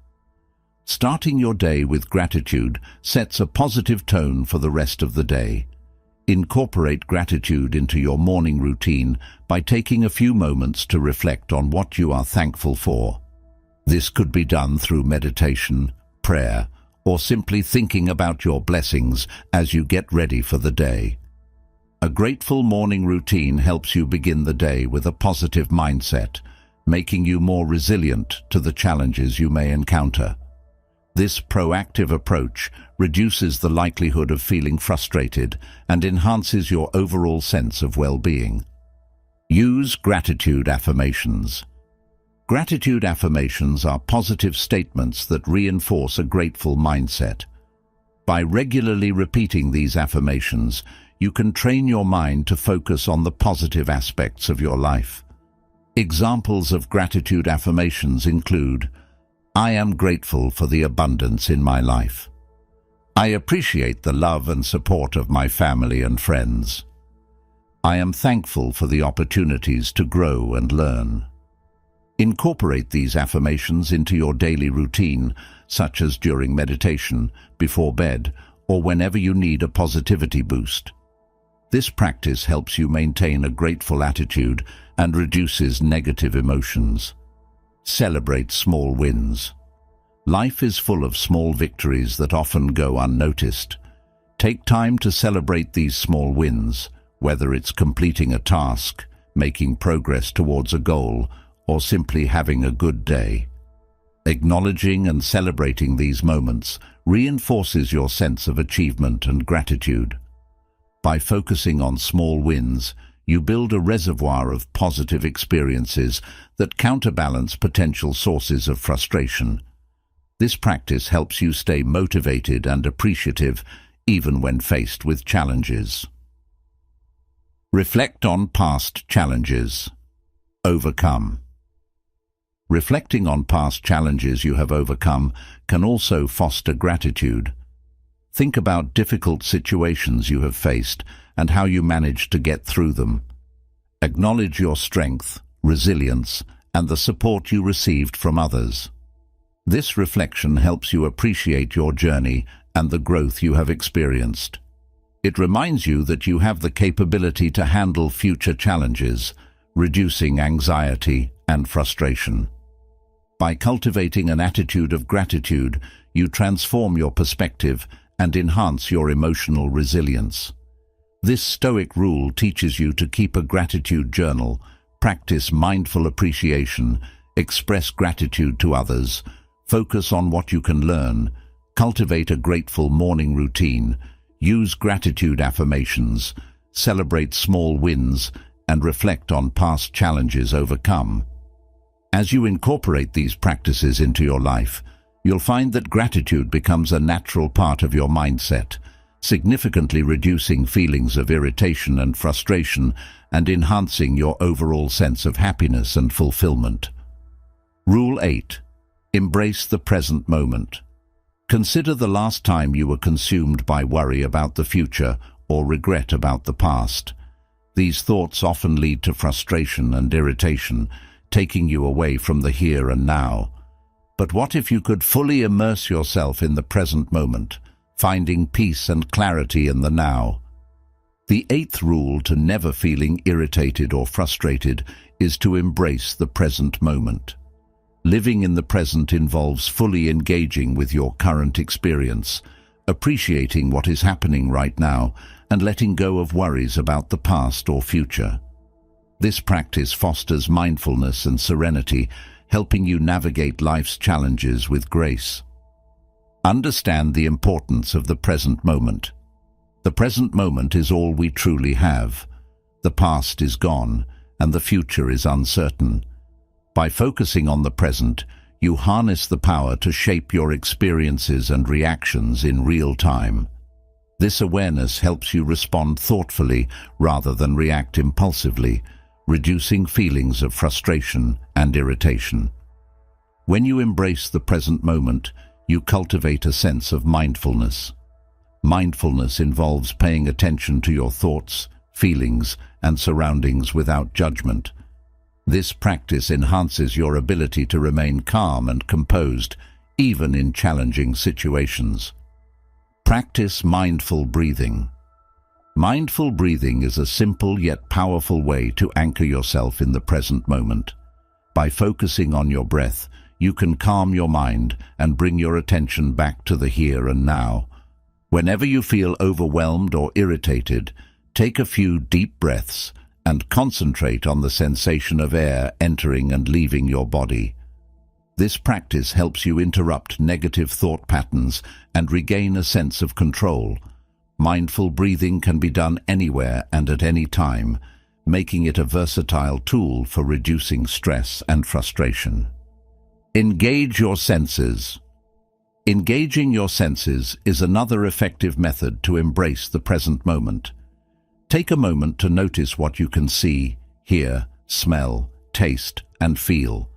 Starting your day with gratitude sets a positive tone for the rest of the day. Incorporate gratitude into your morning routine by taking a few moments to reflect on what you are thankful for. This could be done through meditation, prayer, or simply thinking about your blessings as you get ready for the day. A grateful morning routine helps you begin the day with a positive mindset, making you more resilient to the challenges you may encounter. This proactive approach reduces the likelihood of feeling frustrated and enhances your overall sense of well-being. Use gratitude affirmations. Gratitude affirmations are positive statements that reinforce a grateful mindset. By regularly repeating these affirmations, you can train your mind to focus on the positive aspects of your life. Examples of gratitude affirmations include: I am grateful for the abundance in my life. I appreciate the love and support of my family and friends. I am thankful for the opportunities to grow and learn. Incorporate these affirmations into your daily routine, such as during meditation, before bed, or whenever you need a positivity boost. This practice helps you maintain a grateful attitude and reduces negative emotions. Celebrate small wins. Life is full of small victories that often go unnoticed. Take time to celebrate these small wins, whether it's completing a task, making progress towards a goal, or simply having a good day. Acknowledging and celebrating these moments reinforces your sense of achievement and gratitude. By focusing on small wins, you build a reservoir of positive experiences that counterbalance potential sources of frustration. This practice helps you stay motivated and appreciative even when faced with challenges. Reflect on past challenges. Overcome. Reflecting on past challenges you have overcome can also foster gratitude. Think about difficult situations you have faced and how you managed to get through them. Acknowledge your strength, resilience, and the support you received from others. This reflection helps you appreciate your journey and the growth you have experienced. It reminds you that you have the capability to handle future challenges, reducing anxiety and frustration. By cultivating an attitude of gratitude, you transform your perspective and enhance your emotional resilience. This Stoic rule teaches you to keep a gratitude journal, practice mindful appreciation, express gratitude to others, focus on what you can learn, cultivate a grateful morning routine, use gratitude affirmations, celebrate small wins, and reflect on past challenges overcome. As you incorporate these practices into your life, you'll find that gratitude becomes a natural part of your mindset, significantly reducing feelings of irritation and frustration and enhancing your overall sense of happiness and fulfillment. Rule 8. Embrace the present moment. Consider the last time you were consumed by worry about the future or regret about the past. These thoughts often lead to frustration and irritation, taking you away from the here and now. But what if you could fully immerse yourself in the present moment, finding peace and clarity in the now? The 8th rule to never feeling irritated or frustrated is to embrace the present moment. Living in the present involves fully engaging with your current experience, appreciating what is happening right now, and letting go of worries about the past or future. This practice fosters mindfulness and serenity, helping you navigate life's challenges with grace. Understand the importance of the present moment. The present moment is all we truly have. The past is gone, and the future is uncertain. By focusing on the present, you harness the power to shape your experiences and reactions in real time. This awareness helps you respond thoughtfully rather than react impulsively, reducing feelings of frustration and irritation. When you embrace the present moment, you cultivate a sense of mindfulness. Mindfulness involves paying attention to your thoughts, feelings, and surroundings without judgment. This practice enhances your ability to remain calm and composed, even in challenging situations. Practice mindful breathing. Mindful breathing is a simple yet powerful way to anchor yourself in the present moment. By focusing on your breath, you can calm your mind and bring your attention back to the here and now. Whenever you feel overwhelmed or irritated, take a few deep breaths and concentrate on the sensation of air entering and leaving your body. This practice helps you interrupt negative thought patterns and regain a sense of control. Mindful breathing can be done anywhere and at any time, making it a versatile tool for reducing stress and frustration. Engage your senses. Engaging your senses is another effective method to embrace the present moment. Take a moment to notice what you can see, hear, smell, taste, and feel.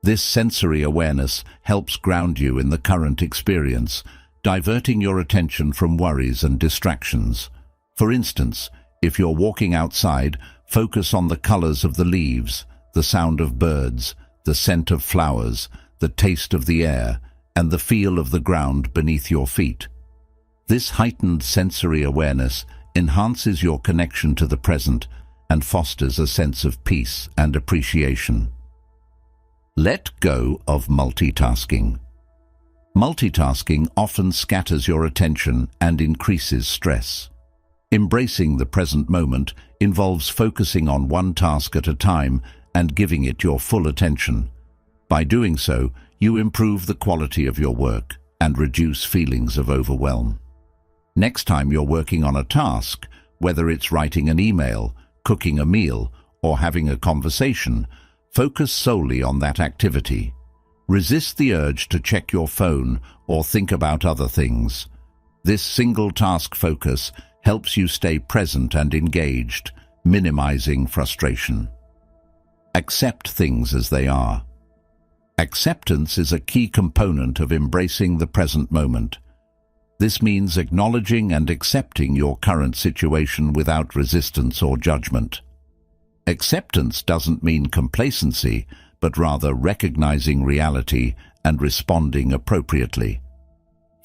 This sensory awareness helps ground you in the current experience, diverting your attention from worries and distractions. For instance, if you're walking outside, focus on the colors of the leaves, the sound of birds, the scent of flowers, the taste of the air, and the feel of the ground beneath your feet. This heightened sensory awareness enhances your connection to the present and fosters a sense of peace and appreciation. Let go of multitasking. Multitasking often scatters your attention and increases stress. Embracing the present moment involves focusing on one task at a time and giving it your full attention. By doing so, you improve the quality of your work and reduce feelings of overwhelm. Next time you're working on a task, whether it's writing an email, cooking a meal, or having a conversation, focus solely on that activity. Resist the urge to check your phone or think about other things. This single task focus helps you stay present and engaged, minimizing frustration. Accept things as they are. Acceptance is a key component of embracing the present moment. This means acknowledging and accepting your current situation without resistance or judgment. Acceptance doesn't mean complacency, but rather recognizing reality and responding appropriately.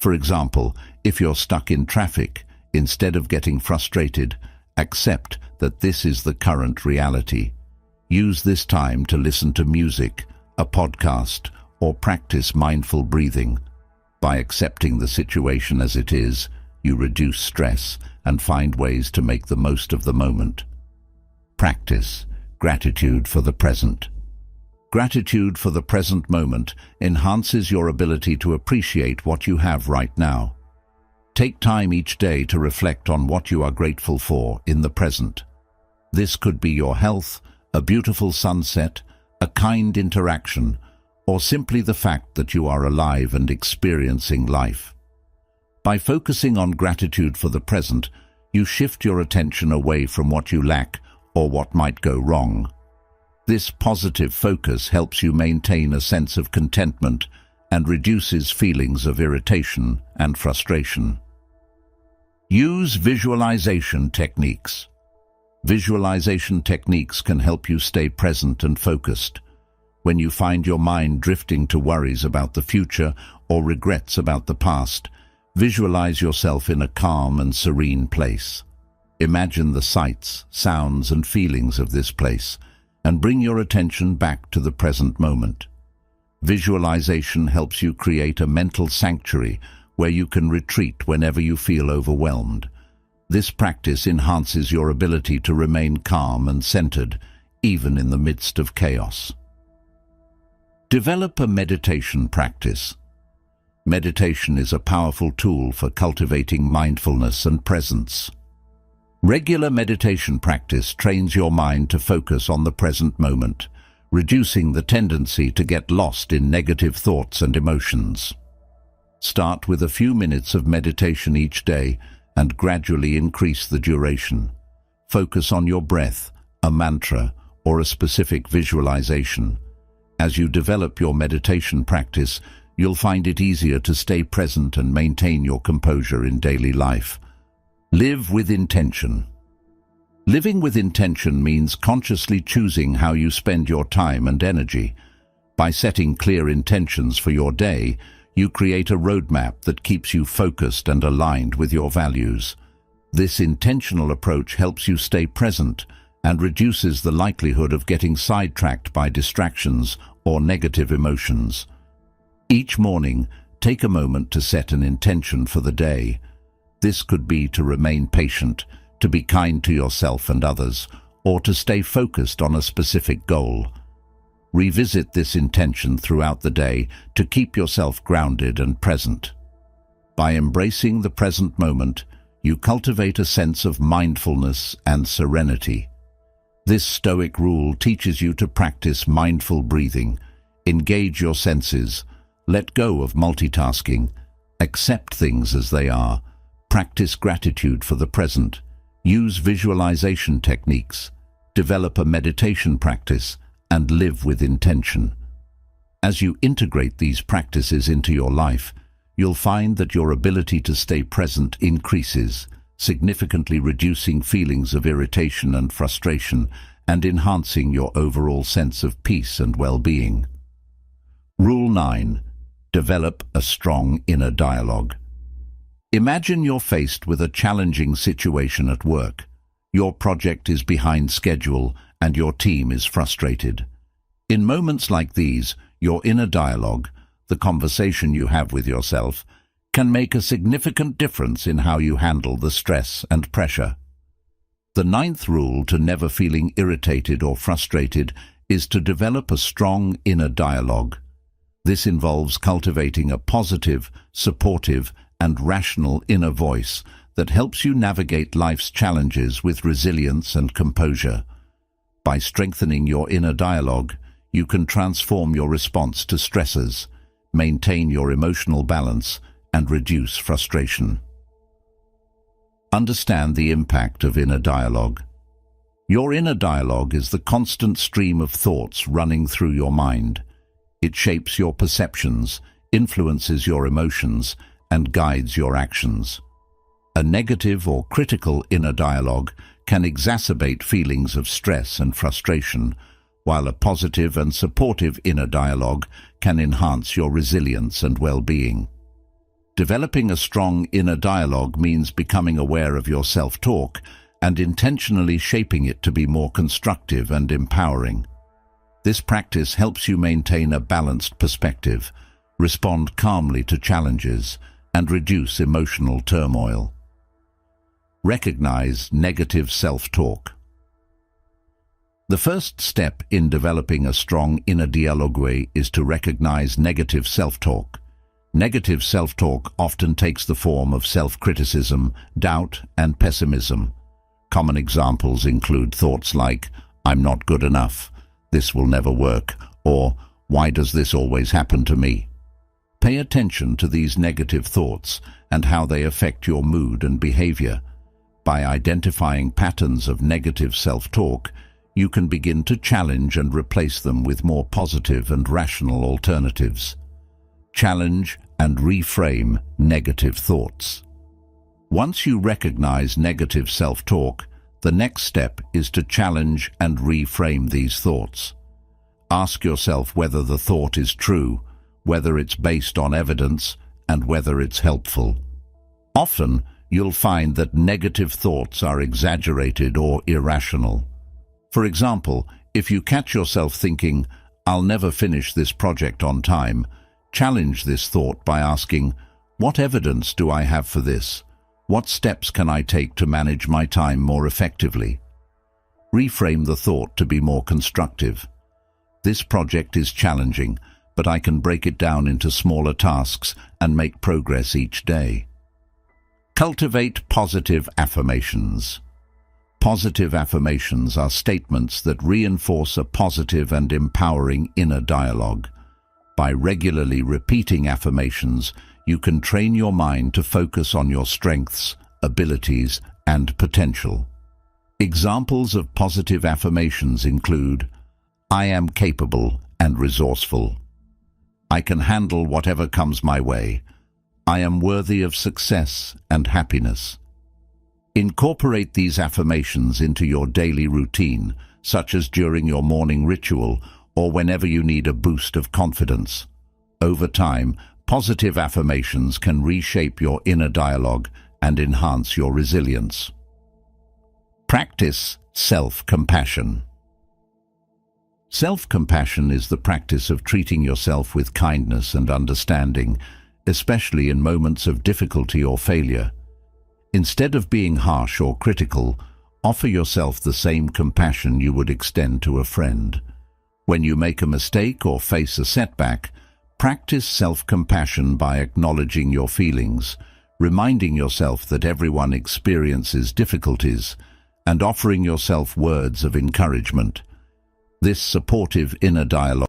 For example, if you're stuck in traffic, instead of getting frustrated, accept that this is the current reality. Use this time to listen to music, a podcast, or practice mindful breathing. By accepting the situation as it is, you reduce stress and find ways to make the most of the moment. Practice gratitude for the present. Gratitude for the present moment enhances your ability to appreciate what you have right now. Take time each day to reflect on what you are grateful for in the present. This could be your health, a beautiful sunset, a kind interaction, or simply the fact that you are alive and experiencing life. By focusing on gratitude for the present, you shift your attention away from what you lack or what might go wrong. This positive focus helps you maintain a sense of contentment and reduces feelings of irritation and frustration. Use visualization techniques. Visualization techniques can help you stay present and focused. When you find your mind drifting to worries about the future or regrets about the past, visualize yourself in a calm and serene place. Imagine the sights, sounds, and feelings of this place, and bring your attention back to the present moment. Visualization helps you create a mental sanctuary where you can retreat whenever you feel overwhelmed. This practice enhances your ability to remain calm and centered, even in the midst of chaos. Develop a meditation practice. Meditation is a powerful tool for cultivating mindfulness and presence. Regular meditation practice trains your mind to focus on the present moment, reducing the tendency to get lost in negative thoughts and emotions. Start with a few minutes of meditation each day and gradually increase the duration. Focus on your breath, a mantra, or a specific visualization. As you develop your meditation practice, you'll find it easier to stay present and maintain your composure in daily life. Live with intention. Living with intention means consciously choosing how you spend your time and energy. By setting clear intentions for your day, you create a roadmap that keeps you focused and aligned with your values. This intentional approach helps you stay present and reduces the likelihood of getting sidetracked by distractions or negative emotions. Each morning, take a moment to set an intention for the day. This could be to remain patient, to be kind to yourself and others, or to stay focused on a specific goal. Revisit this intention throughout the day to keep yourself grounded and present. By embracing the present moment, you cultivate a sense of mindfulness and serenity. This Stoic rule teaches you to practice mindful breathing, engage your senses, let go of multitasking, accept things as they are, practice gratitude for the present, use visualization techniques, develop a meditation practice, and live with intention. As you integrate these practices into your life, you'll find that your ability to stay present increases, significantly reducing feelings of irritation and frustration and enhancing your overall sense of peace and well-being. Rule 9. Develop a strong inner dialogue. Imagine you're faced with a challenging situation at work. Your project is behind schedule and your team is frustrated. In moments like these, your inner dialogue, the conversation you have with yourself, can make a significant difference in how you handle the stress and pressure. The 9th rule to never feeling irritated or frustrated is to develop a strong inner dialogue. This involves cultivating a positive, supportive, and rational inner voice that helps you navigate life's challenges with resilience and composure. By strengthening your inner dialogue, you can transform your response to stressors, maintain your emotional balance, and reduce frustration. Understand the impact of inner dialogue. Your inner dialogue is the constant stream of thoughts running through your mind. It shapes your perceptions, influences your emotions, and guides your actions. A negative or critical inner dialogue can exacerbate feelings of stress and frustration, while a positive and supportive inner dialogue can enhance your resilience and well-being. Developing a strong inner dialogue means becoming aware of your self-talk and intentionally shaping it to be more constructive and empowering. This practice helps you maintain a balanced perspective, respond calmly to challenges, and reduce emotional turmoil. Recognize negative self-talk. The first step in developing a strong inner dialogue is to recognize negative self-talk. Negative self-talk often takes the form of self-criticism, doubt, and pessimism. Common examples include thoughts like, "I'm not good enough," "This will never work," or "Why does this always happen to me?" Pay attention to these negative thoughts and how they affect your mood and behavior. By identifying patterns of negative self-talk, you can begin to challenge and replace them with more positive and rational alternatives. Challenge and reframe negative thoughts. Once you recognize negative self-talk, the next step is to challenge and reframe these thoughts. Ask yourself whether the thought is true, whether it's based on evidence, and whether it's helpful. Often, you'll find that negative thoughts are exaggerated or irrational. For example, if you catch yourself thinking, "I'll never finish this project on time," challenge this thought by asking, "What evidence do I have for this? What steps can I take to manage my time more effectively?" Reframe the thought to be more constructive. "This project is challenging, but I can break it down into smaller tasks and make progress each day." Cultivate positive affirmations. Positive affirmations are statements that reinforce a positive and empowering inner dialogue. By regularly repeating affirmations, you can train your mind to focus on your strengths, abilities, and potential. Examples of positive affirmations include, "I am capable and resourceful." "I can handle whatever comes my way." "I am worthy of success and happiness." Incorporate these affirmations into your daily routine, such as during your morning ritual or whenever you need a boost of confidence. Over time, positive affirmations can reshape your inner dialogue and enhance your resilience. Practice self-compassion. Self-compassion is the practice of treating yourself with kindness and understanding, especially in moments of difficulty or failure. Instead of being harsh or critical, offer yourself the same compassion you would extend to a friend. When you make a mistake or face a setback, practice self-compassion by acknowledging your feelings, reminding yourself that everyone experiences difficulties, and offering yourself words of encouragement. This supportive inner dialogue